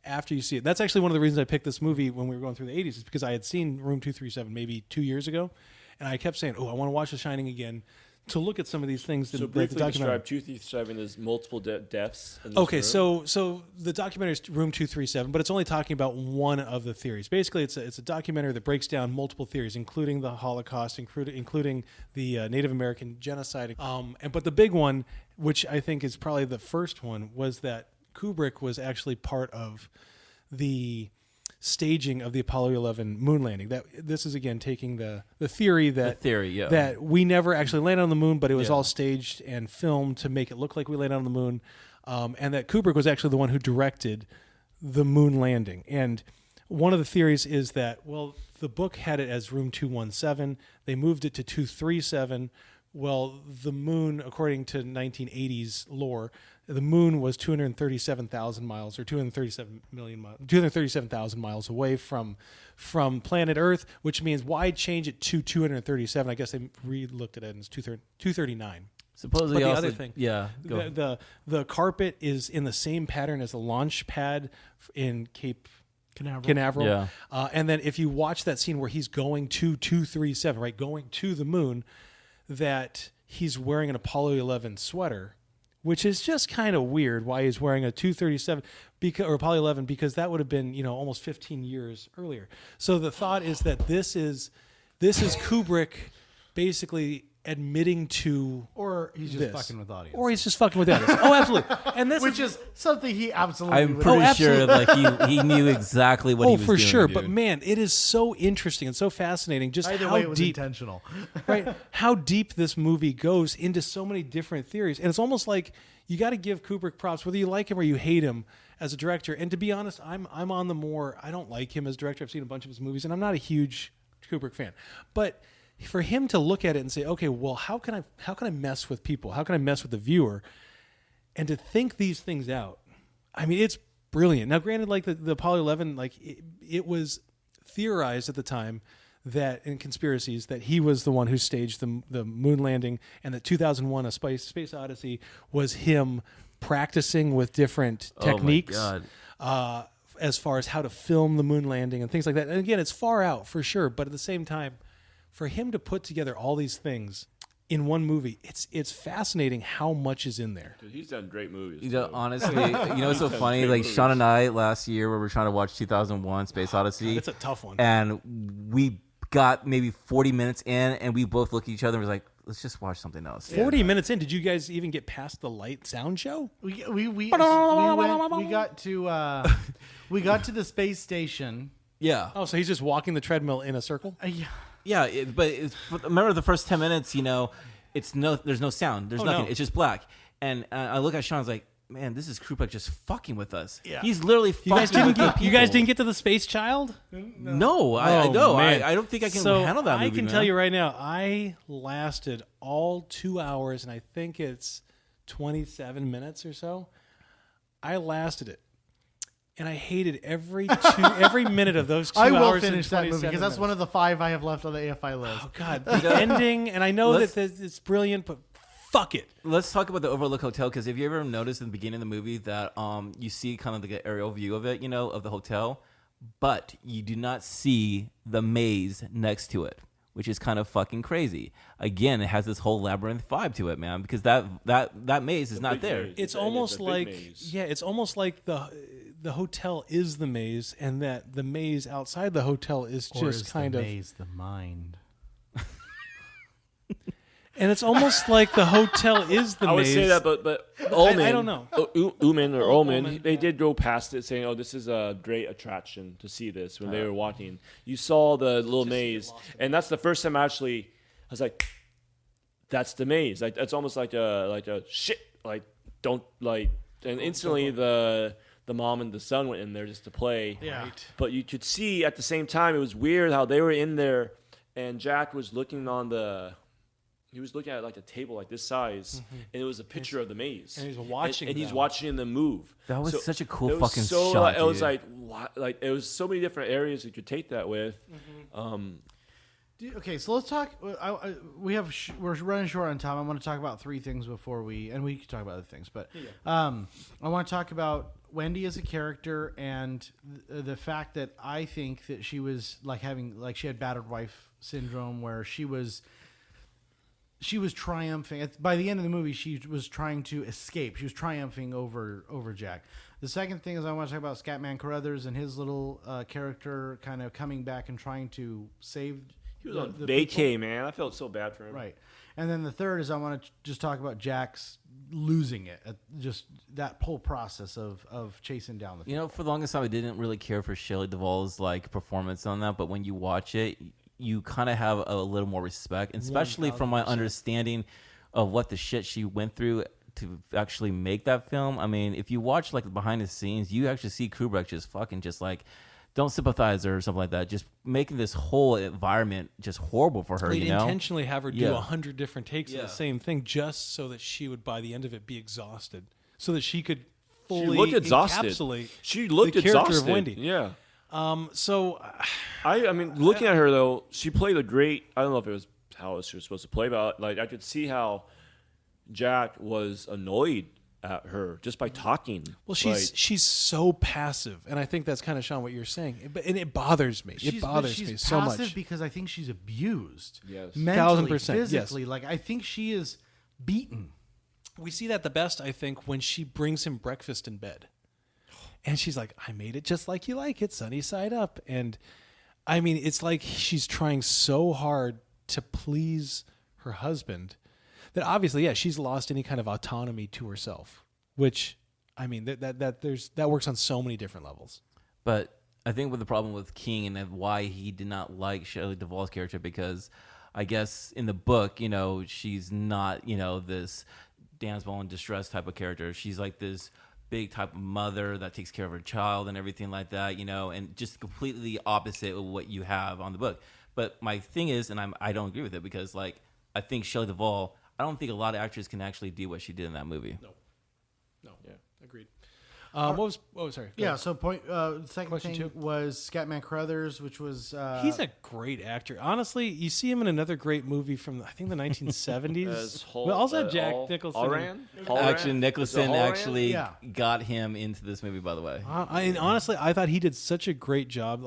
[SPEAKER 4] after you see it. That's actually one of the reasons I picked this movie when we were going through the 80s, is because I had seen Room 237 maybe 2 years ago, and I kept saying, "Oh, I want to watch The Shining again." To look at some of these things.
[SPEAKER 5] So briefly describe 237 as multiple deaths. In this
[SPEAKER 4] Okay,
[SPEAKER 5] room.
[SPEAKER 4] so the documentary is Room 237, but it's only talking about one of the theories. Basically, it's a documentary that breaks down multiple theories, including the Holocaust, including the Native American genocide. But the big one, which I think is probably the first one, was that Kubrick was actually part of the staging of the Apollo 11 moon landing. That this is again taking the theory that that we never actually landed on the moon, but it was all staged and filmed to make it look like we landed on the moon, and that Kubrick was actually the one who directed the moon landing. And one of the theories is that, well, the book had it as Room 217. They moved it to 237. Well, the moon, according to 1980s lore, the moon was 237,000 miles or 237,000 miles away from planet Earth, which means why change it to 237? I guess they re-looked at it as 239.
[SPEAKER 2] Supposedly,
[SPEAKER 4] but the
[SPEAKER 2] also,
[SPEAKER 4] other thing, the carpet is in the same pattern as the launch pad in Cape Canaveral.
[SPEAKER 2] Yeah.
[SPEAKER 4] And then if you watch that scene where he's going to 237, right, going to the moon, that he's wearing an Apollo 11 sweater, which is just kind of weird why he's wearing a 237 or Apollo 11, because that would have been, you know, almost 15 years earlier. So the thought is that this is Kubrick basically admitting to,
[SPEAKER 1] Or he's just fucking with audience.
[SPEAKER 4] Or he's just fucking with audience. Oh, absolutely. And this
[SPEAKER 1] Which is something he absolutely
[SPEAKER 2] I'm
[SPEAKER 1] would
[SPEAKER 2] pretty
[SPEAKER 1] do.
[SPEAKER 2] sure like he knew exactly what he was
[SPEAKER 4] for
[SPEAKER 2] doing.
[SPEAKER 4] sure.
[SPEAKER 2] Dude.
[SPEAKER 4] But man, it is so interesting and so fascinating just
[SPEAKER 1] Either
[SPEAKER 4] how
[SPEAKER 1] way, it was
[SPEAKER 4] deep
[SPEAKER 1] intentional.
[SPEAKER 4] right? How deep this movie goes into so many different theories. And it's almost like you got to give Kubrick props, whether you like him or you hate him as a director. And to be honest, I'm on the more, I don't like him as a director. I've seen a bunch of his movies, and I'm not a huge Kubrick fan. But for him to look at it and say, okay, well, how can I mess with people? How can I mess with the viewer? And to think these things out, I mean, it's brilliant. Now, granted, like the Apollo 11, like it was theorized at the time that in conspiracies that he was the one who staged the moon landing, and that 2001: A Space Odyssey was him practicing with different techniques as far as how to film the moon landing and things like that. And again, it's far out for sure, but at the same time, for him to put together all these things in one movie, it's fascinating how much is in there.
[SPEAKER 5] Dude, he's done great movies.
[SPEAKER 2] You know, honestly, you know what's so funny? Like Sean and I last year, we were trying to watch 2001: Space Odyssey.
[SPEAKER 4] It's a tough one.
[SPEAKER 2] And we got maybe 40 minutes in, and we both looked at each other and was like, "Let's just watch something else."
[SPEAKER 4] 40 minutes in, did you guys even get past the light sound show?
[SPEAKER 1] We got to the space station.
[SPEAKER 2] Yeah.
[SPEAKER 4] Oh, so he's just walking the treadmill in a circle?
[SPEAKER 1] Yeah.
[SPEAKER 2] remember the first 10 minutes, there's no sound. There's nothing.
[SPEAKER 4] No.
[SPEAKER 2] It's just black. And I look at Sean, I was like, man, this is Kubrick just fucking with us.
[SPEAKER 1] Yeah.
[SPEAKER 2] He's literally fucking with the people.
[SPEAKER 4] You guys didn't get to the space child?
[SPEAKER 2] No, I know.
[SPEAKER 4] Man.
[SPEAKER 2] I don't think I can
[SPEAKER 4] So
[SPEAKER 2] handle that movie,
[SPEAKER 4] I can
[SPEAKER 2] man.
[SPEAKER 4] tell you right now, I lasted all 2 hours, and I think it's 27 minutes or so. I lasted it. And I hated every minute of those 2 hours.
[SPEAKER 1] I will
[SPEAKER 4] and
[SPEAKER 1] finish that movie
[SPEAKER 4] 27
[SPEAKER 1] because that's one of the 5 I have left on the AFI list.
[SPEAKER 4] Oh, God. The ending, and I know that it's brilliant, but fuck it.
[SPEAKER 2] Let's talk about the Overlook Hotel, because have you ever noticed in the beginning of the movie that you see kind of the aerial view of it, of the hotel, but you do not see the maze next to it, which is kind of fucking crazy. Again, it has this whole labyrinth vibe to it, man, because that maze is not there.
[SPEAKER 5] Maze.
[SPEAKER 4] It's
[SPEAKER 5] a
[SPEAKER 4] almost
[SPEAKER 5] big
[SPEAKER 4] like
[SPEAKER 5] maze.
[SPEAKER 4] it's almost like the hotel is the maze, and that the maze outside the hotel is
[SPEAKER 1] Or
[SPEAKER 4] just
[SPEAKER 1] is
[SPEAKER 4] kind
[SPEAKER 1] the
[SPEAKER 4] of
[SPEAKER 1] maze the mind?
[SPEAKER 4] and it's almost like the hotel is the
[SPEAKER 5] I would
[SPEAKER 4] maze.
[SPEAKER 5] say that, but Ullman,
[SPEAKER 4] I don't know.
[SPEAKER 5] Ullman or Ullman,
[SPEAKER 4] Ullman,
[SPEAKER 5] they
[SPEAKER 4] yeah.
[SPEAKER 5] did go past it, saying, "Oh, this is a great attraction to see this." When they were walking, you saw the little maze, and that's the first time actually I was like, "That's the maze." Like it's almost like a shit. Like don't like, and instantly the mom and the son went in there just to play.
[SPEAKER 1] Yeah.
[SPEAKER 4] Right.
[SPEAKER 5] But you could see at the same time, it was weird how they were in there, and Jack was looking he was looking at like a table like this size, and it was a picture of the maze.
[SPEAKER 4] and he's watching
[SPEAKER 5] and he's
[SPEAKER 4] them.
[SPEAKER 5] watching them move.
[SPEAKER 2] That was such a cool
[SPEAKER 5] it was
[SPEAKER 2] fucking
[SPEAKER 5] so,
[SPEAKER 2] shot,
[SPEAKER 5] It was
[SPEAKER 2] dude.
[SPEAKER 5] like, what? Like it was so many different areas you could take that with.
[SPEAKER 1] Okay, so let's talk. We're running short on time. I want to talk about 3 things before we can talk about other things, but I want to talk about Wendy as a character and the fact that I think that she was she had battered wife syndrome, where she was triumphing. By the end of the movie, she was trying to escape. She was triumphing over Jack. The second thing is I want to talk about Scatman Carruthers and his little character kind of coming back and trying to save.
[SPEAKER 5] He was on
[SPEAKER 1] the
[SPEAKER 5] vacay,
[SPEAKER 1] people.
[SPEAKER 5] man. I felt so bad for him.
[SPEAKER 1] Right. And then the third is I want to just talk about Jack's losing it, just that whole process of chasing down the people.
[SPEAKER 2] For the longest time, I didn't really care for Shelley Duvall's performance on that, but when you watch it, you kind of have a little more respect, especially from my understanding of what the shit she went through to actually make that film. I mean, if you watch behind the scenes, you actually see Kubrick just don't sympathize or something like that, just making this whole environment just horrible for her.
[SPEAKER 4] They'd
[SPEAKER 2] You know,
[SPEAKER 4] intentionally have her do
[SPEAKER 2] Yeah.
[SPEAKER 4] 100 different takes of the same thing, just so that she would, by the end of it, be exhausted, so that she could fully
[SPEAKER 5] looked exhausted.
[SPEAKER 4] encapsulate
[SPEAKER 5] She looked
[SPEAKER 4] the character
[SPEAKER 5] exhausted.
[SPEAKER 4] of Wendy.
[SPEAKER 5] Yeah.
[SPEAKER 4] So
[SPEAKER 5] I mean, looking at her though, she played a great. I don't know if it was how she was supposed to play, but I could see how Jack was annoyed at her just by talking.
[SPEAKER 4] Well, she's so passive, and I think that's kind of, Sean, what you're saying. And it bothers me. It bothers me so much.
[SPEAKER 1] She's passive because I think she's abused.
[SPEAKER 5] Yes.
[SPEAKER 1] Mentally,
[SPEAKER 4] 1000%,
[SPEAKER 1] physically. I think she is beaten.
[SPEAKER 4] We see that the best, I think, when she brings him breakfast in bed. And she's like, I made it just like you like it, sunny side up. And I mean, it's like she's trying so hard to please her husband that obviously, she's lost any kind of autonomy to herself, which, I mean, that works on so many different levels.
[SPEAKER 2] But I think with the problem with King and why he did not like Shelley Duvall's character, because I guess in the book, she's not, this damsel in distress type of character. She's like this big type of mother that takes care of her child and everything like that, and just completely the opposite of what you have on the book. But my thing is, and I don't agree with it, because I think Shelley Duvall, I don't think a lot of actors can actually do what she did in that movie.
[SPEAKER 4] No, yeah, agreed. Sorry. Go
[SPEAKER 1] Yeah,
[SPEAKER 4] ahead.
[SPEAKER 1] so second
[SPEAKER 4] Question
[SPEAKER 1] thing
[SPEAKER 4] 2.
[SPEAKER 1] was Scatman Carruthers, which was...
[SPEAKER 4] He's a great actor. Honestly, you see him in another great movie from, I think, the 1970s.
[SPEAKER 5] As
[SPEAKER 4] We also had Jack Nicholson.
[SPEAKER 2] Actually, Nicholson
[SPEAKER 5] Halloran?
[SPEAKER 2] actually
[SPEAKER 1] Yeah.
[SPEAKER 2] got him into this movie, by the way.
[SPEAKER 4] Honestly, I thought he did such a great job.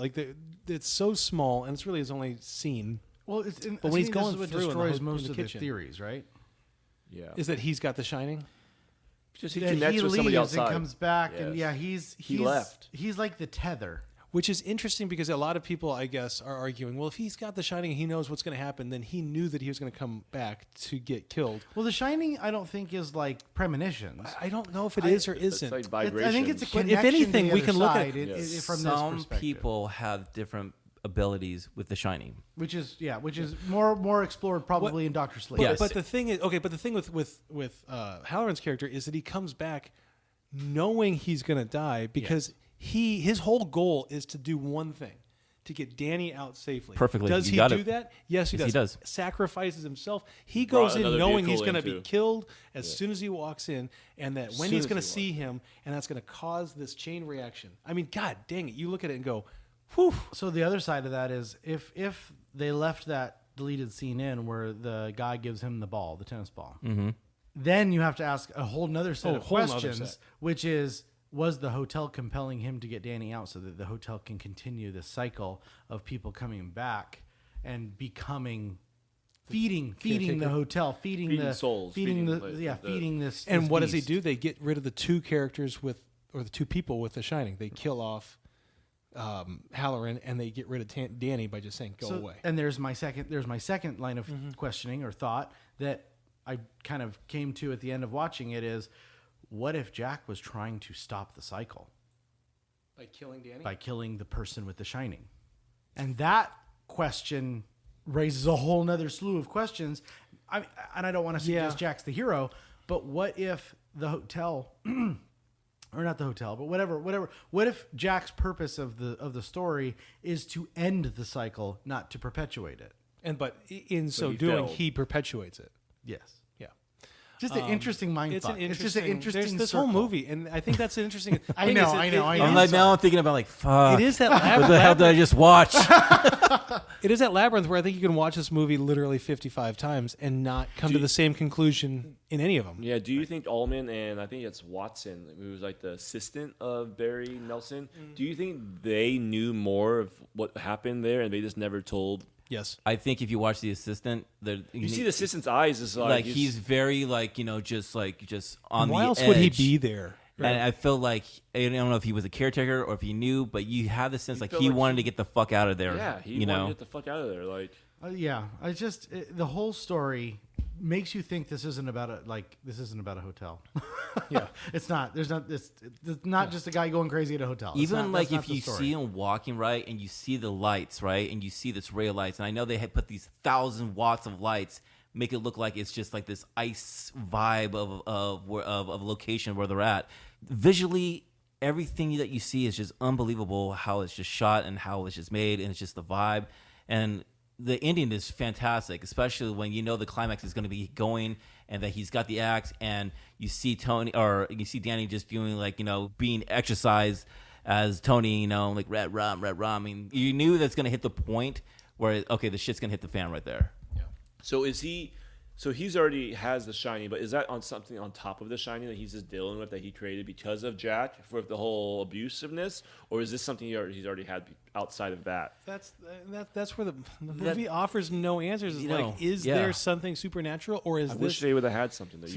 [SPEAKER 4] It's so small, and it's really his only scene,
[SPEAKER 1] Well,
[SPEAKER 4] But when he's
[SPEAKER 1] this
[SPEAKER 4] going
[SPEAKER 1] is what
[SPEAKER 4] through in the
[SPEAKER 1] destroys
[SPEAKER 4] ho-
[SPEAKER 1] most
[SPEAKER 4] in the
[SPEAKER 1] of the
[SPEAKER 4] kitchen.
[SPEAKER 1] theories, right?
[SPEAKER 5] Yeah.
[SPEAKER 4] is that he's got The Shining.
[SPEAKER 5] Just he
[SPEAKER 1] That
[SPEAKER 5] connects
[SPEAKER 1] he
[SPEAKER 5] with somebody
[SPEAKER 1] leaves
[SPEAKER 5] outside.
[SPEAKER 1] and comes back, and
[SPEAKER 5] Yes.
[SPEAKER 1] he's
[SPEAKER 5] left.
[SPEAKER 1] He's like the tether.
[SPEAKER 4] Which is interesting because a lot of people, I guess, are arguing, well, if he's got The Shining and he knows what's going to happen, then he knew that he was going to come back to get killed.
[SPEAKER 1] Well, The Shining, I don't think is like premonitions.
[SPEAKER 4] I don't know if it is or
[SPEAKER 5] It's
[SPEAKER 4] isn't.
[SPEAKER 5] like
[SPEAKER 1] I think it's a
[SPEAKER 5] vibrations.
[SPEAKER 4] But
[SPEAKER 1] connection
[SPEAKER 4] if anything,
[SPEAKER 1] to the
[SPEAKER 4] we
[SPEAKER 1] other
[SPEAKER 4] can look at
[SPEAKER 1] side from this
[SPEAKER 2] Some
[SPEAKER 1] perspective.
[SPEAKER 2] people have different abilities with The Shining.
[SPEAKER 1] Which is more explored probably in Doctor Sleep.
[SPEAKER 2] Yes.
[SPEAKER 4] But the thing is, the thing with Halloran's character is that he comes back knowing he's going to die because his whole goal is to do one thing. To get Danny out safely.
[SPEAKER 2] Perfectly.
[SPEAKER 4] Does
[SPEAKER 2] You
[SPEAKER 4] he
[SPEAKER 2] got
[SPEAKER 4] do
[SPEAKER 2] it.
[SPEAKER 4] that? Yes, he does.
[SPEAKER 2] He does.
[SPEAKER 4] Sacrifices himself. He
[SPEAKER 5] Brought
[SPEAKER 4] goes in
[SPEAKER 5] another
[SPEAKER 4] knowing he's
[SPEAKER 5] vehicle
[SPEAKER 4] going to
[SPEAKER 5] in,
[SPEAKER 4] be
[SPEAKER 5] too.
[SPEAKER 4] killed as soon as he walks in, and that when
[SPEAKER 5] soon
[SPEAKER 4] he's
[SPEAKER 5] as
[SPEAKER 4] going to
[SPEAKER 5] he
[SPEAKER 4] see him, and that's going to cause this chain reaction. I mean, God dang it! You look at it and go, "Whew."
[SPEAKER 1] So the other side of that is if they left that deleted scene in where the guy gives him the ball, the tennis ball, then you have to ask a whole nother set of
[SPEAKER 4] whole nother
[SPEAKER 1] questions,
[SPEAKER 4] set.
[SPEAKER 1] which is, was the hotel compelling him to get Danny out so that the hotel can continue this cycle of people coming back and becoming feeding the hotel, feeding the
[SPEAKER 5] souls,
[SPEAKER 1] feeding
[SPEAKER 5] feeding
[SPEAKER 1] this.
[SPEAKER 4] And
[SPEAKER 1] this
[SPEAKER 4] what does he
[SPEAKER 1] beast.
[SPEAKER 4] do? They get rid of the two characters or the two people with The Shining. They kill off Halloran, and they get rid of Danny by just saying, "Go away."
[SPEAKER 1] And there's my second line of questioning or thought that I kind of came to at the end of watching it is, what if Jack was trying to stop the cycle
[SPEAKER 4] By killing Danny.
[SPEAKER 1] by killing the person with the shining? And that question raises a whole nother slew of questions. And I don't want to suggest Jack's the hero, but what if the hotel or not the hotel, but whatever. What if Jack's purpose of the story is to end the cycle, not to perpetuate it?
[SPEAKER 4] But in so
[SPEAKER 5] he
[SPEAKER 4] doing,
[SPEAKER 5] failed.
[SPEAKER 4] he perpetuates it.
[SPEAKER 1] Yes.
[SPEAKER 4] Yeah.
[SPEAKER 1] Just an interesting mind
[SPEAKER 4] It's
[SPEAKER 1] thought.
[SPEAKER 4] an interesting.
[SPEAKER 1] It's just an interesting.
[SPEAKER 4] There's this
[SPEAKER 1] circle.
[SPEAKER 4] whole movie, and I think that's an interesting.
[SPEAKER 1] I
[SPEAKER 4] thing
[SPEAKER 1] know,
[SPEAKER 4] is
[SPEAKER 1] I know.
[SPEAKER 2] I'm like now I'm thinking about like fuck.
[SPEAKER 4] It is that
[SPEAKER 2] What the hell did I just watch?
[SPEAKER 4] It is that labyrinth where I think you can watch this movie literally 55 times and not come to the same conclusion in any of them.
[SPEAKER 5] Yeah, do you think Ullman and I think it's Watson, who was like the assistant of Barry Nelson, do you think they knew more of what happened there and they just never told?
[SPEAKER 4] Yes.
[SPEAKER 2] I think if you watch The Assistant,
[SPEAKER 5] You see the assistant's eyes is like,
[SPEAKER 2] he's very just on
[SPEAKER 4] Why
[SPEAKER 2] the
[SPEAKER 4] else
[SPEAKER 2] edge.
[SPEAKER 4] would he be there?
[SPEAKER 2] And I feel like I don't know if he was a caretaker or if he knew, but you have the sense like
[SPEAKER 5] felt
[SPEAKER 2] he
[SPEAKER 5] like
[SPEAKER 2] wanted to get the fuck out of there.
[SPEAKER 5] yeah, he
[SPEAKER 2] you
[SPEAKER 5] wanted
[SPEAKER 2] know.
[SPEAKER 5] to get the fuck out of there. Like,
[SPEAKER 1] The whole story makes you think this isn't about a hotel.
[SPEAKER 4] Yeah.
[SPEAKER 1] It's not. It's not just a guy going crazy at a hotel. It's
[SPEAKER 2] Even
[SPEAKER 1] not-
[SPEAKER 2] like
[SPEAKER 1] that's not
[SPEAKER 2] if
[SPEAKER 1] the
[SPEAKER 2] you
[SPEAKER 1] story.
[SPEAKER 2] see him walking right and you see the lights right and you see this ray of lights, and I know they had put these 1,000 watts of lights, make it look like it's just like this ice vibe of location where they're at. Visually, everything that you see is just unbelievable. How it's just shot and how it's just made, and it's just the vibe. And the ending is fantastic, especially when you know the climax is going to be going, and that he's got the axe, and you see Danny just doing being exercised as Tony, like Red Rum. I mean, you knew that's going to hit the point where the shit's going to hit the fan right there.
[SPEAKER 5] so is he? So he's already has the shiny, but is that on something on top of the shiny that he's just dealing with that he created because of Jack for the whole abusiveness, or is this something he's already had outside of that?
[SPEAKER 4] That's where the movie offers no answers. It's is there something supernatural, or is
[SPEAKER 5] I
[SPEAKER 4] this?
[SPEAKER 5] wish they would have had something. That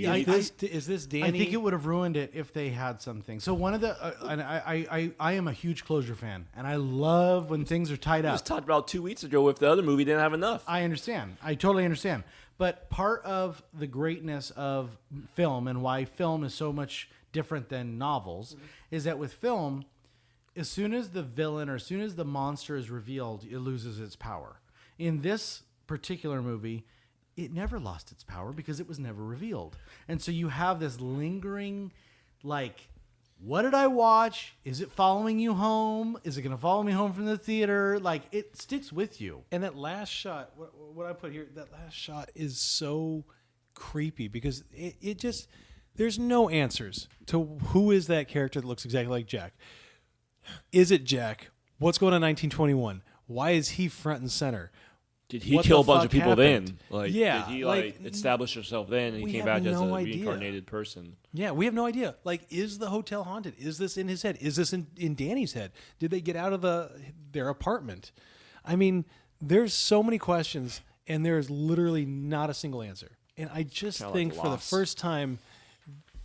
[SPEAKER 4] Is this Danny?
[SPEAKER 1] I think it would have ruined it if they had something. So one of the and I am a huge Closure fan, and I love when things are tied
[SPEAKER 5] We
[SPEAKER 1] up.
[SPEAKER 5] just talked about 2 weeks ago if the other movie didn't have enough.
[SPEAKER 1] I understand. I totally understand. But part of the greatness of film and why film is so much different than novels is that with film, as soon as the villain or as soon as the monster is revealed, it loses its power. In this particular movie, it never lost its power because it was never revealed. And so you have this lingering, what did I watch? Is it following you home? Is it going to follow me home from the theater? It sticks with you.
[SPEAKER 4] And that last shot, what I put here, that last shot is so creepy because it just, there's no answers to who is that character that looks exactly like Jack. Is it Jack? What's going on in 1921? Why is he front and center?
[SPEAKER 5] Did he
[SPEAKER 4] What
[SPEAKER 5] kill a
[SPEAKER 4] the
[SPEAKER 5] bunch
[SPEAKER 4] fuck
[SPEAKER 5] of people
[SPEAKER 4] happened?
[SPEAKER 5] then?
[SPEAKER 4] Yeah,
[SPEAKER 5] Did he
[SPEAKER 4] like,
[SPEAKER 5] establish himself then and
[SPEAKER 4] we
[SPEAKER 5] he came
[SPEAKER 4] have
[SPEAKER 5] back as
[SPEAKER 4] no
[SPEAKER 5] a
[SPEAKER 4] idea.
[SPEAKER 5] reincarnated person?
[SPEAKER 4] Yeah, we have no idea. Is the hotel haunted? Is this in his head? Is this in Danny's head? Did they get out of their apartment? I mean, there's so many questions, and there's literally not a single answer. And I just
[SPEAKER 5] Kinda
[SPEAKER 4] think
[SPEAKER 5] like
[SPEAKER 4] for the
[SPEAKER 5] Lost.
[SPEAKER 4] first time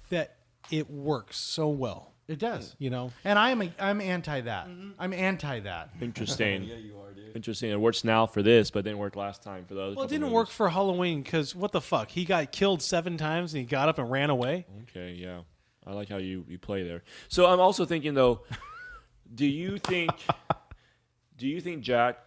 [SPEAKER 4] that it works so well.
[SPEAKER 1] It does.
[SPEAKER 4] And
[SPEAKER 1] I'm anti that. I'm anti that.
[SPEAKER 5] Interesting. Yeah, you are, dude. Interesting. It works now for this, but didn't work last time for the other.
[SPEAKER 4] Well, it
[SPEAKER 5] couple
[SPEAKER 4] didn't work
[SPEAKER 5] movies.
[SPEAKER 4] for Halloween because what the fuck? He got killed 7 times and he got up and ran away.
[SPEAKER 5] Okay, yeah. I like how you play there. So I'm also thinking though, do you think Jack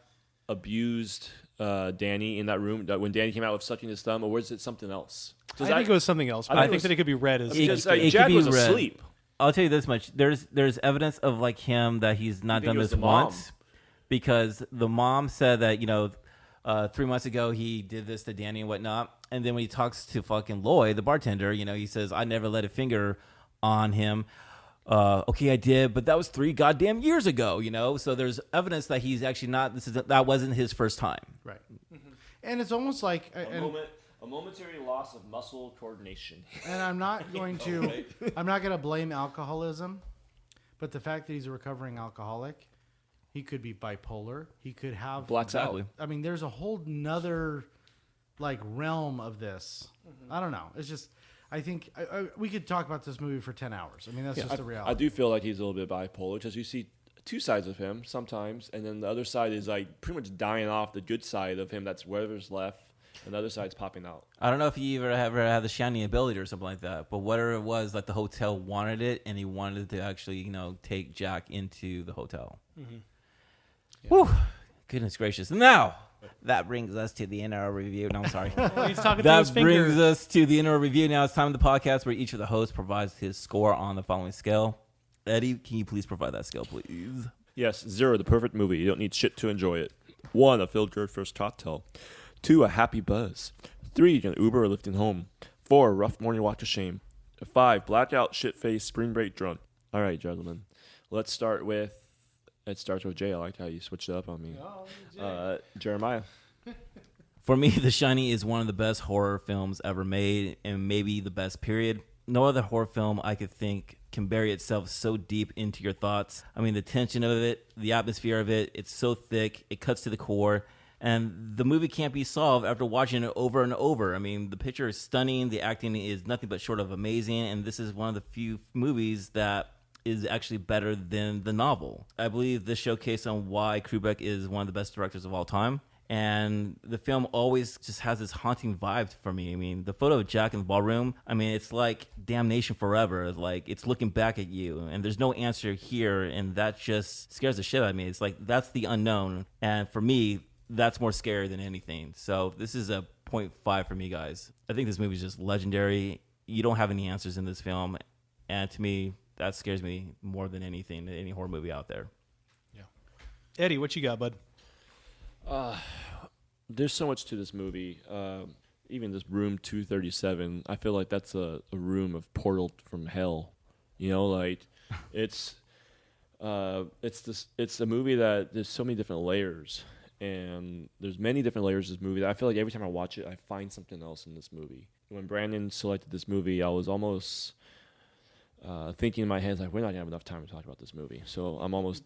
[SPEAKER 5] abused Danny in that room? That when Danny came out with sucking his thumb, or was it something else?
[SPEAKER 4] I think it was something else. But I think that it could be read as
[SPEAKER 5] because
[SPEAKER 2] it could
[SPEAKER 5] Jack
[SPEAKER 2] be
[SPEAKER 5] was
[SPEAKER 2] read.
[SPEAKER 5] asleep.
[SPEAKER 2] I'll tell you this much: there's evidence of like him that he's not done this once, because the mom said that 3 months ago he did this to Danny and whatnot, and then when he talks to fucking Lloyd, the bartender, he says, "I never let a finger on him." Okay, I did, but that was 3 goddamn years ago. So there's evidence that he's actually not. That wasn't his first time.
[SPEAKER 1] Right. And it's almost like
[SPEAKER 5] A momentary loss of muscle coordination.
[SPEAKER 1] And I'm not going to I'm not going to blame alcoholism, but the fact that he's a recovering alcoholic, he could be bipolar. He could have
[SPEAKER 5] blacks out.
[SPEAKER 1] I mean, there's a whole nother realm of this. I don't know. It's just I think we could talk about this movie for 10 hours. I mean, that's just the reality.
[SPEAKER 5] I do feel like he's a little bit bipolar because you see 2 sides of him sometimes, and then the other side is like pretty much dying off the good side of him. That's whatever's left. And the other side's popping out.
[SPEAKER 2] I don't know if you ever had the shining ability or something like that, but whatever it was, like the hotel wanted it, and he wanted to actually, take Jack into the hotel. Mm-hmm. Yeah. Whew. Goodness gracious. Now, that brings us to the NR review. No, I'm sorry.
[SPEAKER 4] He's talking through his
[SPEAKER 2] that
[SPEAKER 4] finger.
[SPEAKER 2] brings us to the NR review. Now it's time of the podcast where each of the hosts provides his score on the following scale. Eddie, can you please provide that scale, please?
[SPEAKER 5] Yes, 0, the perfect movie. You don't need shit to enjoy it. 1, a feel-good first cocktail. 2, a happy buzz. 3, an Uber or lifting home. 4, a rough morning walk to shame. 5, blackout, shit-faced, spring break drunk. All right, gentlemen. Let's start with... It starts with Jay. I like how you switched it up on me. Jeremiah.
[SPEAKER 2] For me, The Shining is one of the best horror films ever made, and maybe the best, period. No other horror film I could think can bury itself so deep into your thoughts. I mean, the tension of it, the atmosphere of it, it's so thick, it cuts to the core. And the movie can't be solved after watching it over and over. I mean, the picture is stunning. The acting is nothing but short of amazing. And this is one of the few movies that is actually better than the novel. I believe this showcased on why Kubrick is one of the best directors of all time. And the film always just has this haunting vibe for me. I mean, the photo of Jack in the ballroom, I mean, it's like Damnation Forever. It's like it's looking back at you. And there's no answer here. And that just scares the shit out of me. It's like that's the unknown. And for me, that's more scary than anything. So this is a 0.5 for me, guys. I think this movie is just legendary. You don't have any answers in this film. And to me, that scares me more than anything, any horror movie out there.
[SPEAKER 4] Yeah. Eddie, what you got, bud?
[SPEAKER 5] There's so much to this movie. Even this room 237, I feel like that's a room of portal from hell. It's a movie that there's so many different layers. And there's many different layers to this movie that I feel like every time I watch it, I find something else in this movie. When Brandon selected this movie, I was almost thinking in my head, like, we're not going to have enough time to talk about this movie. So I'm almost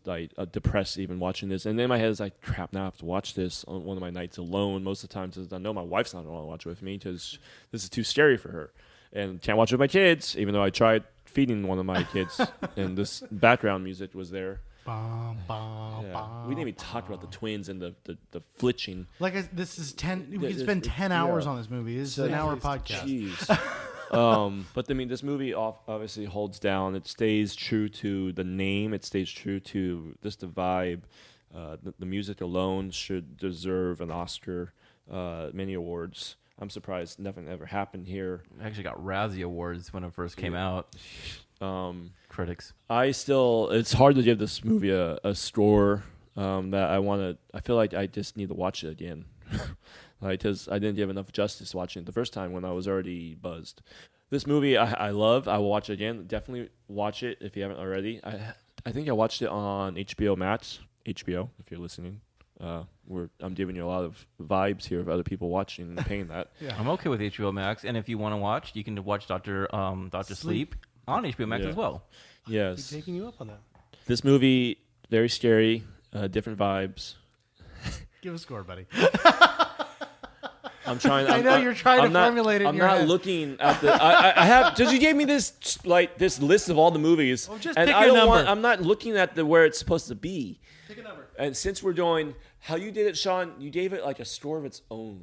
[SPEAKER 5] depressed even watching this. And then my head is like, crap, now I have to watch this on one of my nights alone. Most of the time, because I know my wife's not going to want to watch it with me because this is too scary for her. And can't watch it with my kids, even though I tried feeding one of my kids. And this background music was there.
[SPEAKER 1] Bum, bum,
[SPEAKER 5] Yeah.
[SPEAKER 1] bum,
[SPEAKER 5] We didn't even talk about the twins and the flitching.
[SPEAKER 1] This is 10. We could spend 10 hours on this movie. This is an hour podcast.
[SPEAKER 5] Jeez. But I mean, this movie obviously holds down. It stays true to the name. It stays true to just the vibe. The music alone should deserve an Oscar, many awards. I'm surprised nothing ever happened here.
[SPEAKER 2] I actually got Razzie Awards when it first came out. Critics.
[SPEAKER 5] It's hard to give this movie a score that I feel like I just need to watch it again. Because I didn't give enough justice watching it the first time when I was already buzzed. This movie I love. I will watch it again. Definitely watch it if you haven't already. I think I watched it on HBO Max. HBO, if you're listening. I'm giving you a lot of vibes here of other people watching and paying that.
[SPEAKER 2] Yeah. I'm okay with HBO Max, and if you want to watch, you can watch Dr. Sleep on HBO Max as well.
[SPEAKER 5] Yes.
[SPEAKER 4] Keep taking you up on that.
[SPEAKER 5] This movie, very scary, different vibes.
[SPEAKER 1] Give a score, buddy.
[SPEAKER 5] I'm trying.
[SPEAKER 1] I know you're trying to formulate it in your head.
[SPEAKER 5] I'm not looking at the. I have. Because you gave me this this list of all the movies,
[SPEAKER 4] just
[SPEAKER 5] and
[SPEAKER 4] pick
[SPEAKER 5] I
[SPEAKER 4] your
[SPEAKER 5] don't
[SPEAKER 4] number.
[SPEAKER 5] I'm not looking at where it's supposed to be.
[SPEAKER 4] Pick a number.
[SPEAKER 5] And since we're doing how you did it, Sean, you gave it like a score of its own,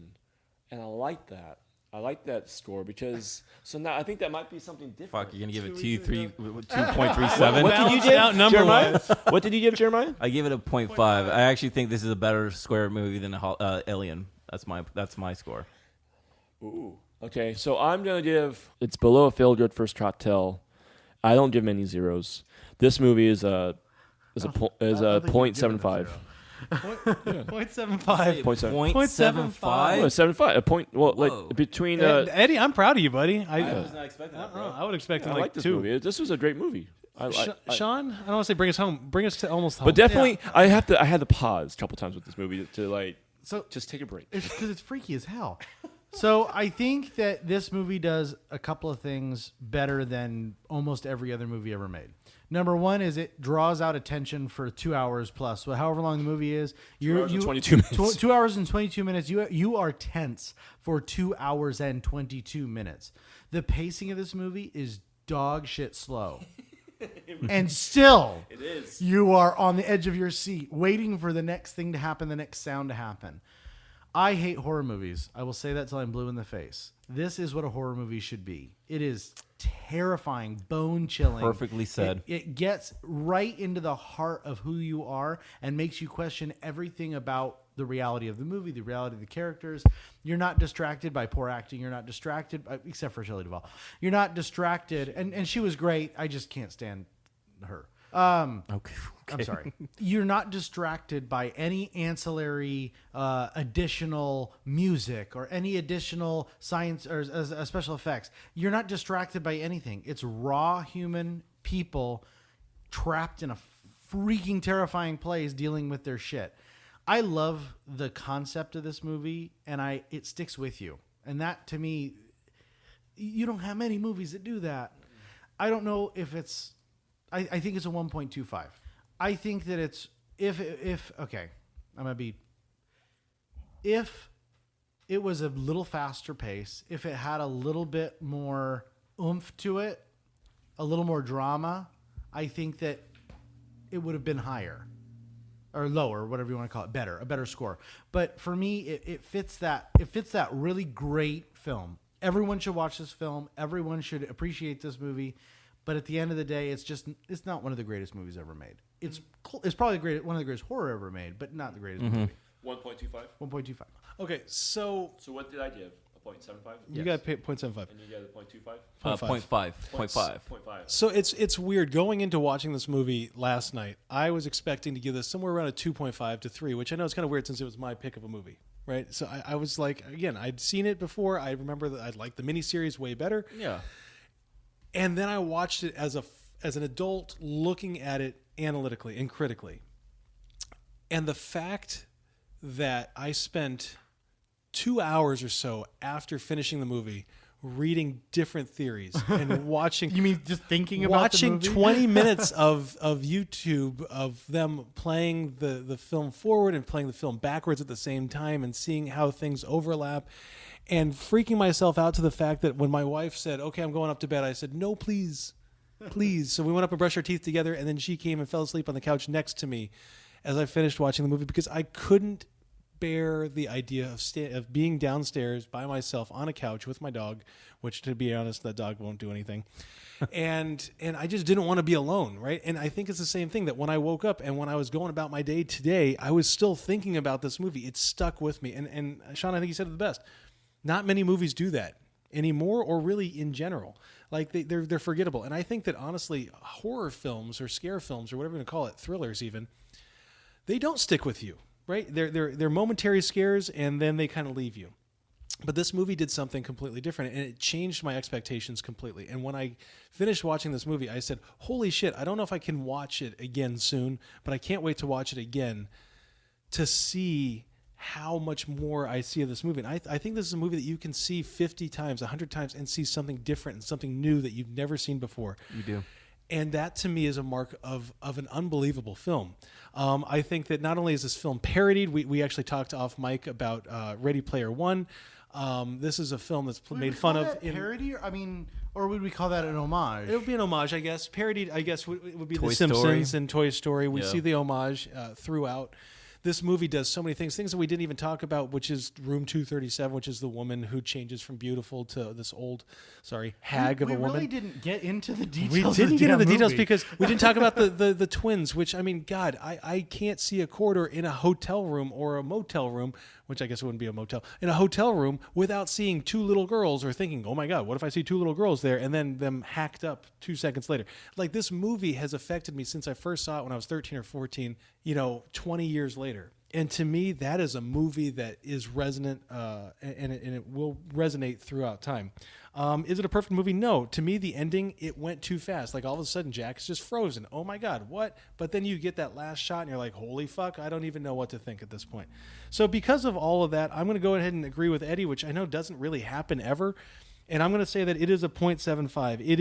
[SPEAKER 5] and I like that. I like that score because now I think that might be something different.
[SPEAKER 2] Fuck, you're gonna give it 2.37.
[SPEAKER 5] What did you give? Jeremiah? What did you give, Jeremiah?
[SPEAKER 2] I give it a 0.5. I actually think this is a better square movie than Alien. That's my score.
[SPEAKER 5] Ooh. Okay, so I'm gonna give it's below a feel good first cocktail. I don't give many zeros. This movie is a 0.75.
[SPEAKER 4] 0.75.
[SPEAKER 2] 0.75.
[SPEAKER 5] 75. A point. Well,
[SPEAKER 2] Whoa.
[SPEAKER 5] like between.
[SPEAKER 4] Eddie, I'm proud of you, buddy.
[SPEAKER 2] I was not expecting that, bro.
[SPEAKER 4] I would expect him
[SPEAKER 5] I like this
[SPEAKER 4] 2.
[SPEAKER 5] movie. This was a great movie.
[SPEAKER 4] Sean, I don't want to say bring us home. Bring us to almost home.
[SPEAKER 5] But definitely, I had to pause a couple times with this movie to just take a break.
[SPEAKER 1] It's because it's freaky as hell. So I think that this movie does a couple of things better than almost every other movie ever made. Number one is it draws out attention for 2 hours plus. So however long the movie is,
[SPEAKER 5] 22 minutes.
[SPEAKER 1] 2 hours and 22 minutes. You are tense for 2 hours and 22 minutes. The pacing of this movie is dog shit slow. And still,
[SPEAKER 5] It is.
[SPEAKER 1] you are on the edge of your seat waiting for the next thing to happen, the next sound to happen. I hate horror movies. I will say that till I'm blue in the face. This is what a horror movie should be. It is terrifying, bone-chilling.
[SPEAKER 2] Perfectly said.
[SPEAKER 1] It gets right into the heart of who you are and makes you question everything about the reality of the movie, the reality of the characters. You're not distracted by poor acting. You're not distracted, except for Shelley Duvall. You're not distracted, and she was great. I just can't stand her.
[SPEAKER 2] Okay.
[SPEAKER 1] I'm sorry. You're not distracted by any ancillary additional music or any additional science or special effects. You're not distracted by anything. It's raw human people trapped in a freaking terrifying place dealing with their shit. I love the concept of this movie, and it sticks with you. And that, to me, you don't have many movies that do that. I don't know if it's... I think it's a 1.25. I think that it's if okay, I'm gonna be if it was a little faster pace, if it had a little bit more oomph to it, a little more drama, I think that it would have been higher or lower, whatever you want to call it, a better score. But for me, it fits that really great film. Everyone should watch this film. Everyone should appreciate this movie. But at the end of the day, it's not one of the greatest movies ever made. It's probably one of the greatest horror ever made, but not the greatest movie.
[SPEAKER 5] 1.25.
[SPEAKER 1] 1.25.
[SPEAKER 4] Okay, so
[SPEAKER 5] what did I give? A 0.75?
[SPEAKER 4] you got 0.75.
[SPEAKER 5] And you got a 0.25?
[SPEAKER 2] 0.5. 0.5.
[SPEAKER 5] 0.5.
[SPEAKER 4] So it's weird. Going into watching this movie last night, I was expecting to give this somewhere around a 2.5 to 3, which I know is kind of weird since it was my pick of a movie, right? So I was like, again, I'd seen it before. I remember that I liked the miniseries way better.
[SPEAKER 2] Yeah.
[SPEAKER 4] And then I watched it as an adult looking at it analytically and critically. And the fact that I spent 2 hours or so after finishing the movie reading different theories and watching...
[SPEAKER 1] You mean just thinking about the movie?
[SPEAKER 4] 20 minutes of YouTube of them playing the film forward and playing the film backwards at the same time and seeing how things overlap. And freaking myself out to the fact that when my wife said, okay, I'm going up to bed, I said, no, please. So we went up and brushed our teeth together, and then she came and fell asleep on the couch next to me as I finished watching the movie because I couldn't bear the idea of being downstairs by myself on a couch with my dog, which, to be honest, that dog won't do anything. and I just didn't want to be alone, right? And I think it's the same thing that when I woke up and when I was going about my day today, I was still thinking about this movie. It stuck with me. And Sean, I think you said it the best. Not many movies do that anymore, or really in general. Like they're forgettable. And I think that honestly, horror films or scare films or whatever you want to call it, thrillers even, they don't stick with you, right? They're momentary scares and then they kind of leave you. But this movie did something completely different, and it changed my expectations completely. And when I finished watching this movie, I said, holy shit, I don't know if I can watch it again soon, but I can't wait to watch it again to see how much more I see of this movie. And I think this is a movie that you can see 50 times, 100 times, and see something different and something new that you've never seen before.
[SPEAKER 2] You do.
[SPEAKER 4] And that, to me, is a mark of an unbelievable film. I think that not only is this film parodied, we actually talked off mic about Ready Player One. This is a film that's made fun of.
[SPEAKER 1] Parody? Or would we call that an homage?
[SPEAKER 4] It would be an homage, I guess. Parodied, I guess, would be
[SPEAKER 2] Toy
[SPEAKER 4] The Simpsons
[SPEAKER 2] Story.
[SPEAKER 4] and Toy Story. We
[SPEAKER 2] Yeah.
[SPEAKER 4] see the homage throughout. this movie does so many things that we didn't even talk about, which is Room 237, which is the woman who changes from beautiful to this old, hag of a woman.
[SPEAKER 1] We really didn't get into the details.
[SPEAKER 4] We
[SPEAKER 1] of
[SPEAKER 4] didn't
[SPEAKER 1] the
[SPEAKER 4] get into the
[SPEAKER 1] damn
[SPEAKER 4] details
[SPEAKER 1] movie.
[SPEAKER 4] because we didn't talk about the twins, which, I mean, God, I can't see a corridor in a hotel room or a motel room, which I guess it wouldn't be a motel, in a hotel room without seeing two little girls or thinking, oh my God, what if I see two little girls there, and then them hacked up 2 seconds later. Like, this movie has affected me since I first saw it when I was 13 or 14, 20 years later. And to me, that is a movie that is resonant, and it will resonate throughout time. Is it a perfect movie? No. To me, the ending, it went too fast. Like, all of a sudden, Jack is just frozen. Oh, my God, what? But then you get that last shot, and you're like, holy fuck, I don't even know what to think at this point. So because of all of that, I'm going to go ahead and agree with Eddie, which I know doesn't really happen ever. And I'm going to say that it is a 0.75. It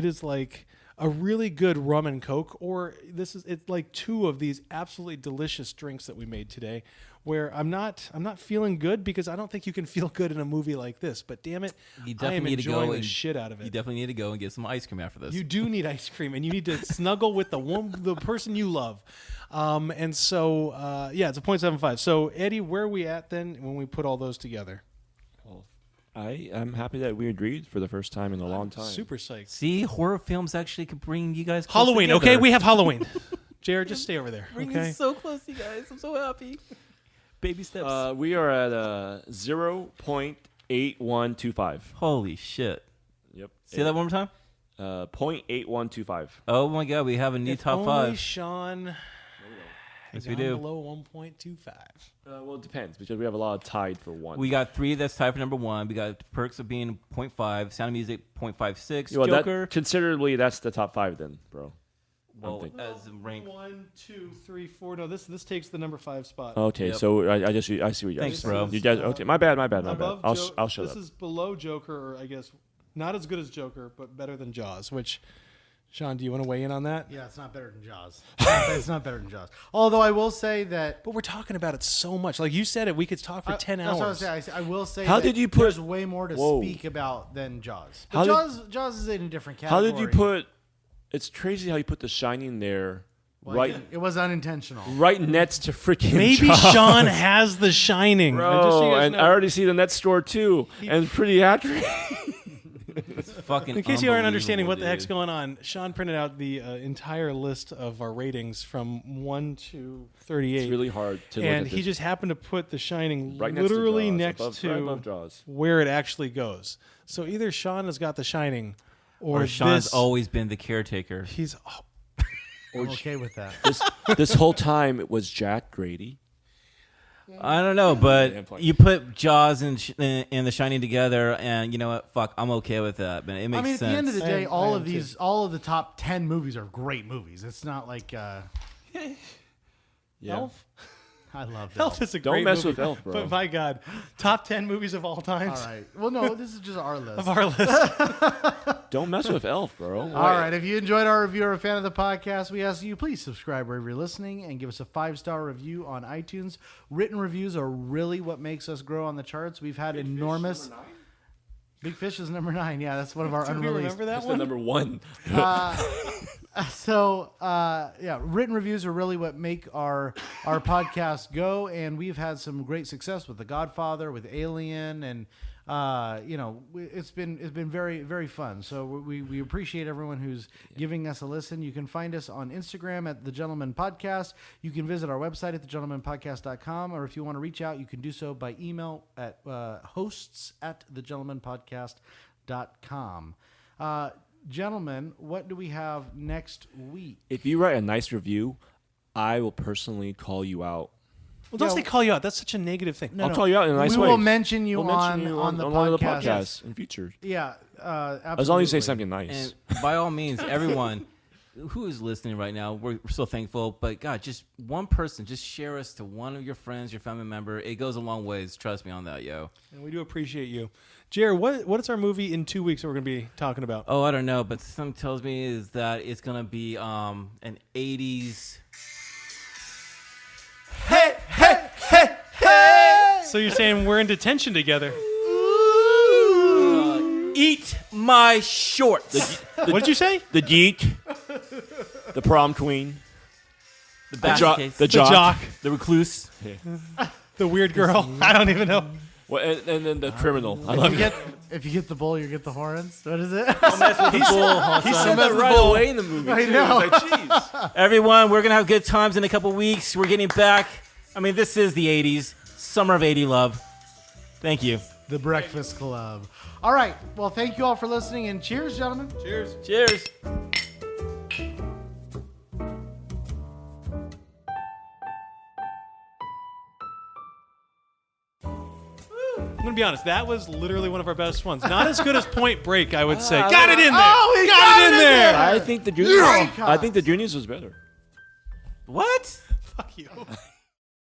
[SPEAKER 4] is like a really good rum and coke, or it's like two of these absolutely delicious drinks that we made today, where I'm not feeling good because I don't think you can feel good in a movie like this. But damn it,
[SPEAKER 2] You
[SPEAKER 4] I am
[SPEAKER 2] definitely need to go
[SPEAKER 4] enjoying the
[SPEAKER 2] and
[SPEAKER 4] shit out of it.
[SPEAKER 2] You definitely need to go and get some ice cream after this.
[SPEAKER 4] You do need ice cream, and you need to snuggle with the person you love. And so, it's a 0.75. So, Eddie, where are we at then when we put all those together?
[SPEAKER 5] I am happy that we agreed for the first time in a long time.
[SPEAKER 4] Super psyched.
[SPEAKER 2] See, horror films actually could bring you guys close
[SPEAKER 4] Halloween,
[SPEAKER 2] together.
[SPEAKER 4] okay? We have Halloween. Jared, just stay over there,
[SPEAKER 2] Bring
[SPEAKER 4] okay?
[SPEAKER 2] us so close, you guys. I'm so happy. Baby steps.
[SPEAKER 5] We are at 0.8125.
[SPEAKER 2] Holy shit.
[SPEAKER 5] Yep.
[SPEAKER 2] Say that one more time.
[SPEAKER 5] 0.8125.
[SPEAKER 2] Oh my God, we have a new
[SPEAKER 4] If
[SPEAKER 2] top
[SPEAKER 4] only
[SPEAKER 2] 5.
[SPEAKER 4] Sean
[SPEAKER 2] Yes,
[SPEAKER 4] had
[SPEAKER 2] we
[SPEAKER 4] gone
[SPEAKER 2] do.
[SPEAKER 4] below 1.25.
[SPEAKER 5] Well, it depends because we have a lot of tied for one.
[SPEAKER 2] We got 3 that's tied for number 1. We got Perks of being 0.5, Sound of Music 0.56,
[SPEAKER 5] Well,
[SPEAKER 2] Joker.
[SPEAKER 5] considerably, that's the top 5 then, bro.
[SPEAKER 2] Well,
[SPEAKER 5] thinking.
[SPEAKER 2] as a rank.
[SPEAKER 4] 1, 2, 3, 4. No, this takes the number 5 spot.
[SPEAKER 5] Okay,
[SPEAKER 2] Yep.
[SPEAKER 5] so I see what you guys.
[SPEAKER 2] Thanks,
[SPEAKER 5] said.
[SPEAKER 2] bro.
[SPEAKER 5] You guys, okay, my bad.
[SPEAKER 4] Above
[SPEAKER 5] I'll
[SPEAKER 4] Jo-
[SPEAKER 5] shut
[SPEAKER 4] This
[SPEAKER 5] up.
[SPEAKER 4] is below Joker, or I guess not as good as Joker, but better than Jaws. Which, Sean, do you want to weigh in on that?
[SPEAKER 1] Yeah, it's not better than Jaws. It's not better than Jaws. Although I will say that
[SPEAKER 4] But we're talking about it so much. Like you said, it we could talk for 10
[SPEAKER 1] that's what I
[SPEAKER 4] hours.
[SPEAKER 1] was saying. I will say.
[SPEAKER 5] How
[SPEAKER 1] that
[SPEAKER 5] did you put-
[SPEAKER 1] There's way more to
[SPEAKER 5] Whoa.
[SPEAKER 1] speak about than Jaws.
[SPEAKER 5] How
[SPEAKER 1] But
[SPEAKER 5] did-
[SPEAKER 1] Jaws is in a different
[SPEAKER 5] How
[SPEAKER 1] category.
[SPEAKER 5] did you put? It's crazy how you put The Shining there,
[SPEAKER 1] Well,
[SPEAKER 5] right,
[SPEAKER 1] It was unintentional.
[SPEAKER 5] right next to freaking.
[SPEAKER 4] Maybe
[SPEAKER 5] Jaws.
[SPEAKER 4] Sean has The Shining.
[SPEAKER 5] Bro,
[SPEAKER 4] Just so you guys
[SPEAKER 5] and
[SPEAKER 4] know.
[SPEAKER 5] I already see the net store too, and it's pretty accurate.
[SPEAKER 2] It's fucking
[SPEAKER 4] In case you aren't understanding what the heck's
[SPEAKER 2] unbelievable,
[SPEAKER 4] going on, Sean printed out the entire list of our ratings from 1 to 38.
[SPEAKER 5] It's really hard to
[SPEAKER 4] and
[SPEAKER 5] look at
[SPEAKER 4] he
[SPEAKER 5] this.
[SPEAKER 4] just happened to put The Shining
[SPEAKER 5] Right next to
[SPEAKER 4] literally
[SPEAKER 5] Jaws,
[SPEAKER 4] next
[SPEAKER 5] right
[SPEAKER 4] to
[SPEAKER 5] above Jaws.
[SPEAKER 4] where it actually goes. So either Sean has got The Shining, or
[SPEAKER 2] Or Sean's
[SPEAKER 4] this,
[SPEAKER 2] always been the caretaker.
[SPEAKER 4] he's
[SPEAKER 1] I'm okay with that.
[SPEAKER 5] This whole time it was Jack Grady.
[SPEAKER 2] I don't know,
[SPEAKER 5] Yeah, I'm
[SPEAKER 2] but
[SPEAKER 5] playing.
[SPEAKER 2] you put Jaws and The Shining together, and you know what? Fuck, I'm okay with that. But it makes
[SPEAKER 1] I mean, at
[SPEAKER 2] sense.
[SPEAKER 1] the end of the day,
[SPEAKER 4] I
[SPEAKER 1] all
[SPEAKER 4] am
[SPEAKER 1] of these, all of the top 10 movies are great movies. It's not like
[SPEAKER 5] Yeah.
[SPEAKER 4] Elf.
[SPEAKER 1] I love that.
[SPEAKER 4] Elf is a
[SPEAKER 5] Don't
[SPEAKER 4] great
[SPEAKER 5] mess
[SPEAKER 4] movie,
[SPEAKER 5] with Elf, bro.
[SPEAKER 4] But my God, top 10 movies of all time.
[SPEAKER 1] All right. Well, no, this is just our list.
[SPEAKER 4] Of our list.
[SPEAKER 5] Don't mess with Elf, bro.
[SPEAKER 1] All right. If you enjoyed our review or a fan of the podcast, we ask you please subscribe wherever you're listening and give us a 5-star review on iTunes. Written reviews are really what makes us grow on the charts. We've had enormous. Big Fish is number 9. Yeah, that's one of our
[SPEAKER 4] Do we
[SPEAKER 1] unreleased.
[SPEAKER 4] remember that
[SPEAKER 5] That's the
[SPEAKER 4] one?
[SPEAKER 5] number 1.
[SPEAKER 1] Written reviews are really what make our podcast go, and we've had some great success with The Godfather, with Alien, and it's been very, very fun. So we appreciate everyone who's giving us a listen. You can find us on Instagram at The Gentleman Podcast. You can visit our website at thegentlemanpodcast.com, or if you want to reach out, you can do so by email at hosts@thegentlemanpodcast.com. Gentlemen, what do we have next week?
[SPEAKER 5] If you write a nice review, I will personally call you out.
[SPEAKER 4] Well, don't
[SPEAKER 1] Yeah,
[SPEAKER 4] say call you out. That's such a negative thing.
[SPEAKER 1] No,
[SPEAKER 5] I'll call you out in a nice
[SPEAKER 1] we
[SPEAKER 5] way.
[SPEAKER 1] will mention you,
[SPEAKER 5] We'll
[SPEAKER 1] on,
[SPEAKER 5] mention you
[SPEAKER 1] on the
[SPEAKER 5] one of the
[SPEAKER 1] podcast.
[SPEAKER 5] podcasts in future.
[SPEAKER 1] Yeah, absolutely.
[SPEAKER 5] As long as you say something nice.
[SPEAKER 2] And by all means, everyone who is listening right now, we're so thankful. But God, just one person, just share us to one of your friends, your family member. It goes a long ways. Trust me on that, yo.
[SPEAKER 4] And we do appreciate you. Jared, what is our movie in 2 weeks that we're going to be talking about?
[SPEAKER 2] Oh, I don't know, but something tells me is that it's gonna be an 80s.
[SPEAKER 4] So you're saying we're in detention together.
[SPEAKER 2] Eat my shorts.
[SPEAKER 4] What did you say?
[SPEAKER 5] The Geek, the Prom Queen.
[SPEAKER 2] The basket case.
[SPEAKER 5] The
[SPEAKER 4] The jock.
[SPEAKER 2] The recluse.
[SPEAKER 4] The weird girl. I don't even know.
[SPEAKER 5] Well, and then the criminal. I love it.
[SPEAKER 1] If you get the bull, you get the horns. What is it?
[SPEAKER 2] Don't mess with the bull,
[SPEAKER 5] He
[SPEAKER 2] Hassan.
[SPEAKER 5] said that right away in the movie.
[SPEAKER 1] I
[SPEAKER 5] too.
[SPEAKER 1] know.
[SPEAKER 5] It's like, jeez.
[SPEAKER 2] Everyone, we're going to have good times in a couple weeks. We're getting back. I mean, this is the 80s. Summer of 80 love. Thank you.
[SPEAKER 1] The Breakfast Club. All right. Well, thank you all for listening, and cheers, gentlemen.
[SPEAKER 4] Cheers.
[SPEAKER 2] Cheers.
[SPEAKER 4] I'm going to be honest. That was literally one of our best ones. Not as good as Point Break, I would say.
[SPEAKER 5] I
[SPEAKER 4] Got it in there.
[SPEAKER 1] Oh, he
[SPEAKER 4] got it in there.
[SPEAKER 5] I think the Goonies.
[SPEAKER 1] Yeah.
[SPEAKER 5] I think the Goonies was better.
[SPEAKER 2] What?
[SPEAKER 4] Fuck you.